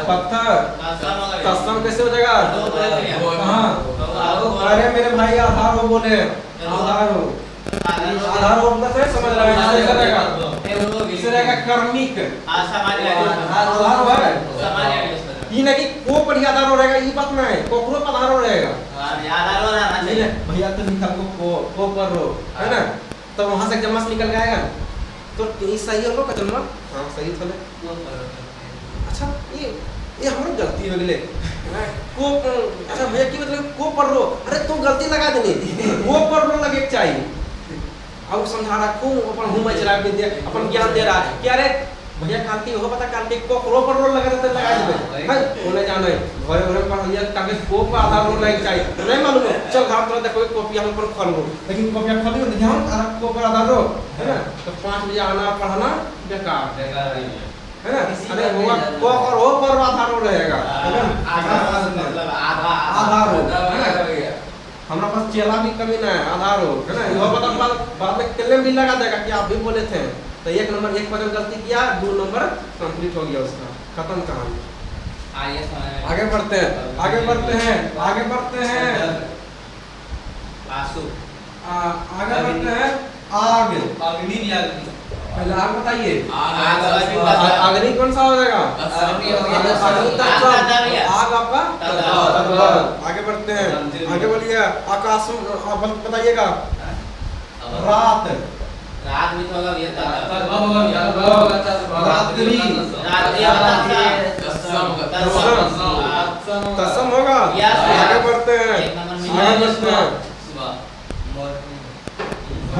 पत्थर। तत्सम कैसे हो जाएगा? अरे मेरे भाई आधार हो बोले, आधार हो, आधार हो मतलब समझ रहे हैं। इसे रहेगा कर्मिक आधार है। ये नहीं कि को पर आधार हो रहेगा, ये बात नहीं, कोकरो पर आधार हो रहेगा। आधार हो रहा है भैया तो लिखा को पर रो, है ना, तो वहां से जम्मा निकल जाएगा। तो ये सही है का जन्म? हाँ सही था। अच्छा ये हमारी गलती हो गई को। अच्छा भैया की मतलब को पर रो, अरे तू गलती लगा देनी, वो पर रो लगे चाहिए। अब समझा रहा खूब अपन घूम चला अपन ज्ञान दे रहा है कि अरे भैया कार्तिक हो पता कार्तिक को करो पर रोल लगा देते लगा देबे है ओने जाने घरे घरे पढ़ लिया ताकि को पर आधार रोल लग जाए नहीं मालूम है चल घर तोरा देखो कॉपी हम पर खोल लो लेकिन कॉपी खाली हो ध्यान आ को पर आधार रो है ना तो 5 बजे आना पढ़ना बेकार है ना अरे होगा को और हो पर आधार रोल रहेगा है ना मतलब आधा आधार रोल है ना हमरा पास चेला भी कमी ना है आधार हो है ना यो बता बाद में केले भी लगा देगा कि आप भी बोले थे तो 1 नंबर 1 पर गलती किया 2 नंबर कंप्लीट हो गया उसका खत्म कहानी आगे बढ़ते हैं आगे बढ़ते हैं आगे बढ़ते हैं आंसू आगे बढ़ते हैं आगे अग्नि भी अग्नि पहले आग बताइए आग अग्नि कौन सा हो जाएगा अग्नि हो गया अग्नि तत्व आग आपका तत्व आगे बढ़ते हैं आगे बोलिए आकाश बताइएगा रात रात भी होगा ये रात्रि तत्सम होगा आगे बढ़ते हैं आगे बढ़ते हैं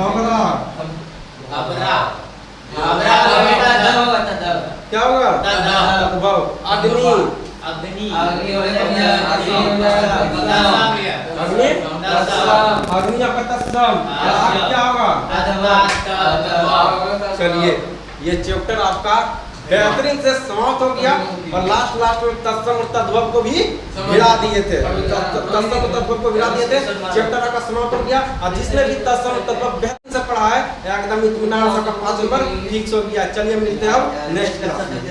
अबरा क्या होगा अग्नि अग्नि अग्नि आपका तत्सम क्या होगा चलिए ये चैप्टर आपका बेहतरीन से समाप्त हो गया और लास्ट में तत्सम और तद्भव को भी भिड़ा दिए थे तत्सम और तद्भव को भिड़ा दिए थे चैप्टर आपका समाप्त हो गया और जिसने भी तत्सम और तद्भव बेहतरीन से पढ़ा है एकदम इत्मीनान सबका 5 नंबर फिक्स हो गया चलिए मिलते हैं अब नेक्स्ट क्लास में।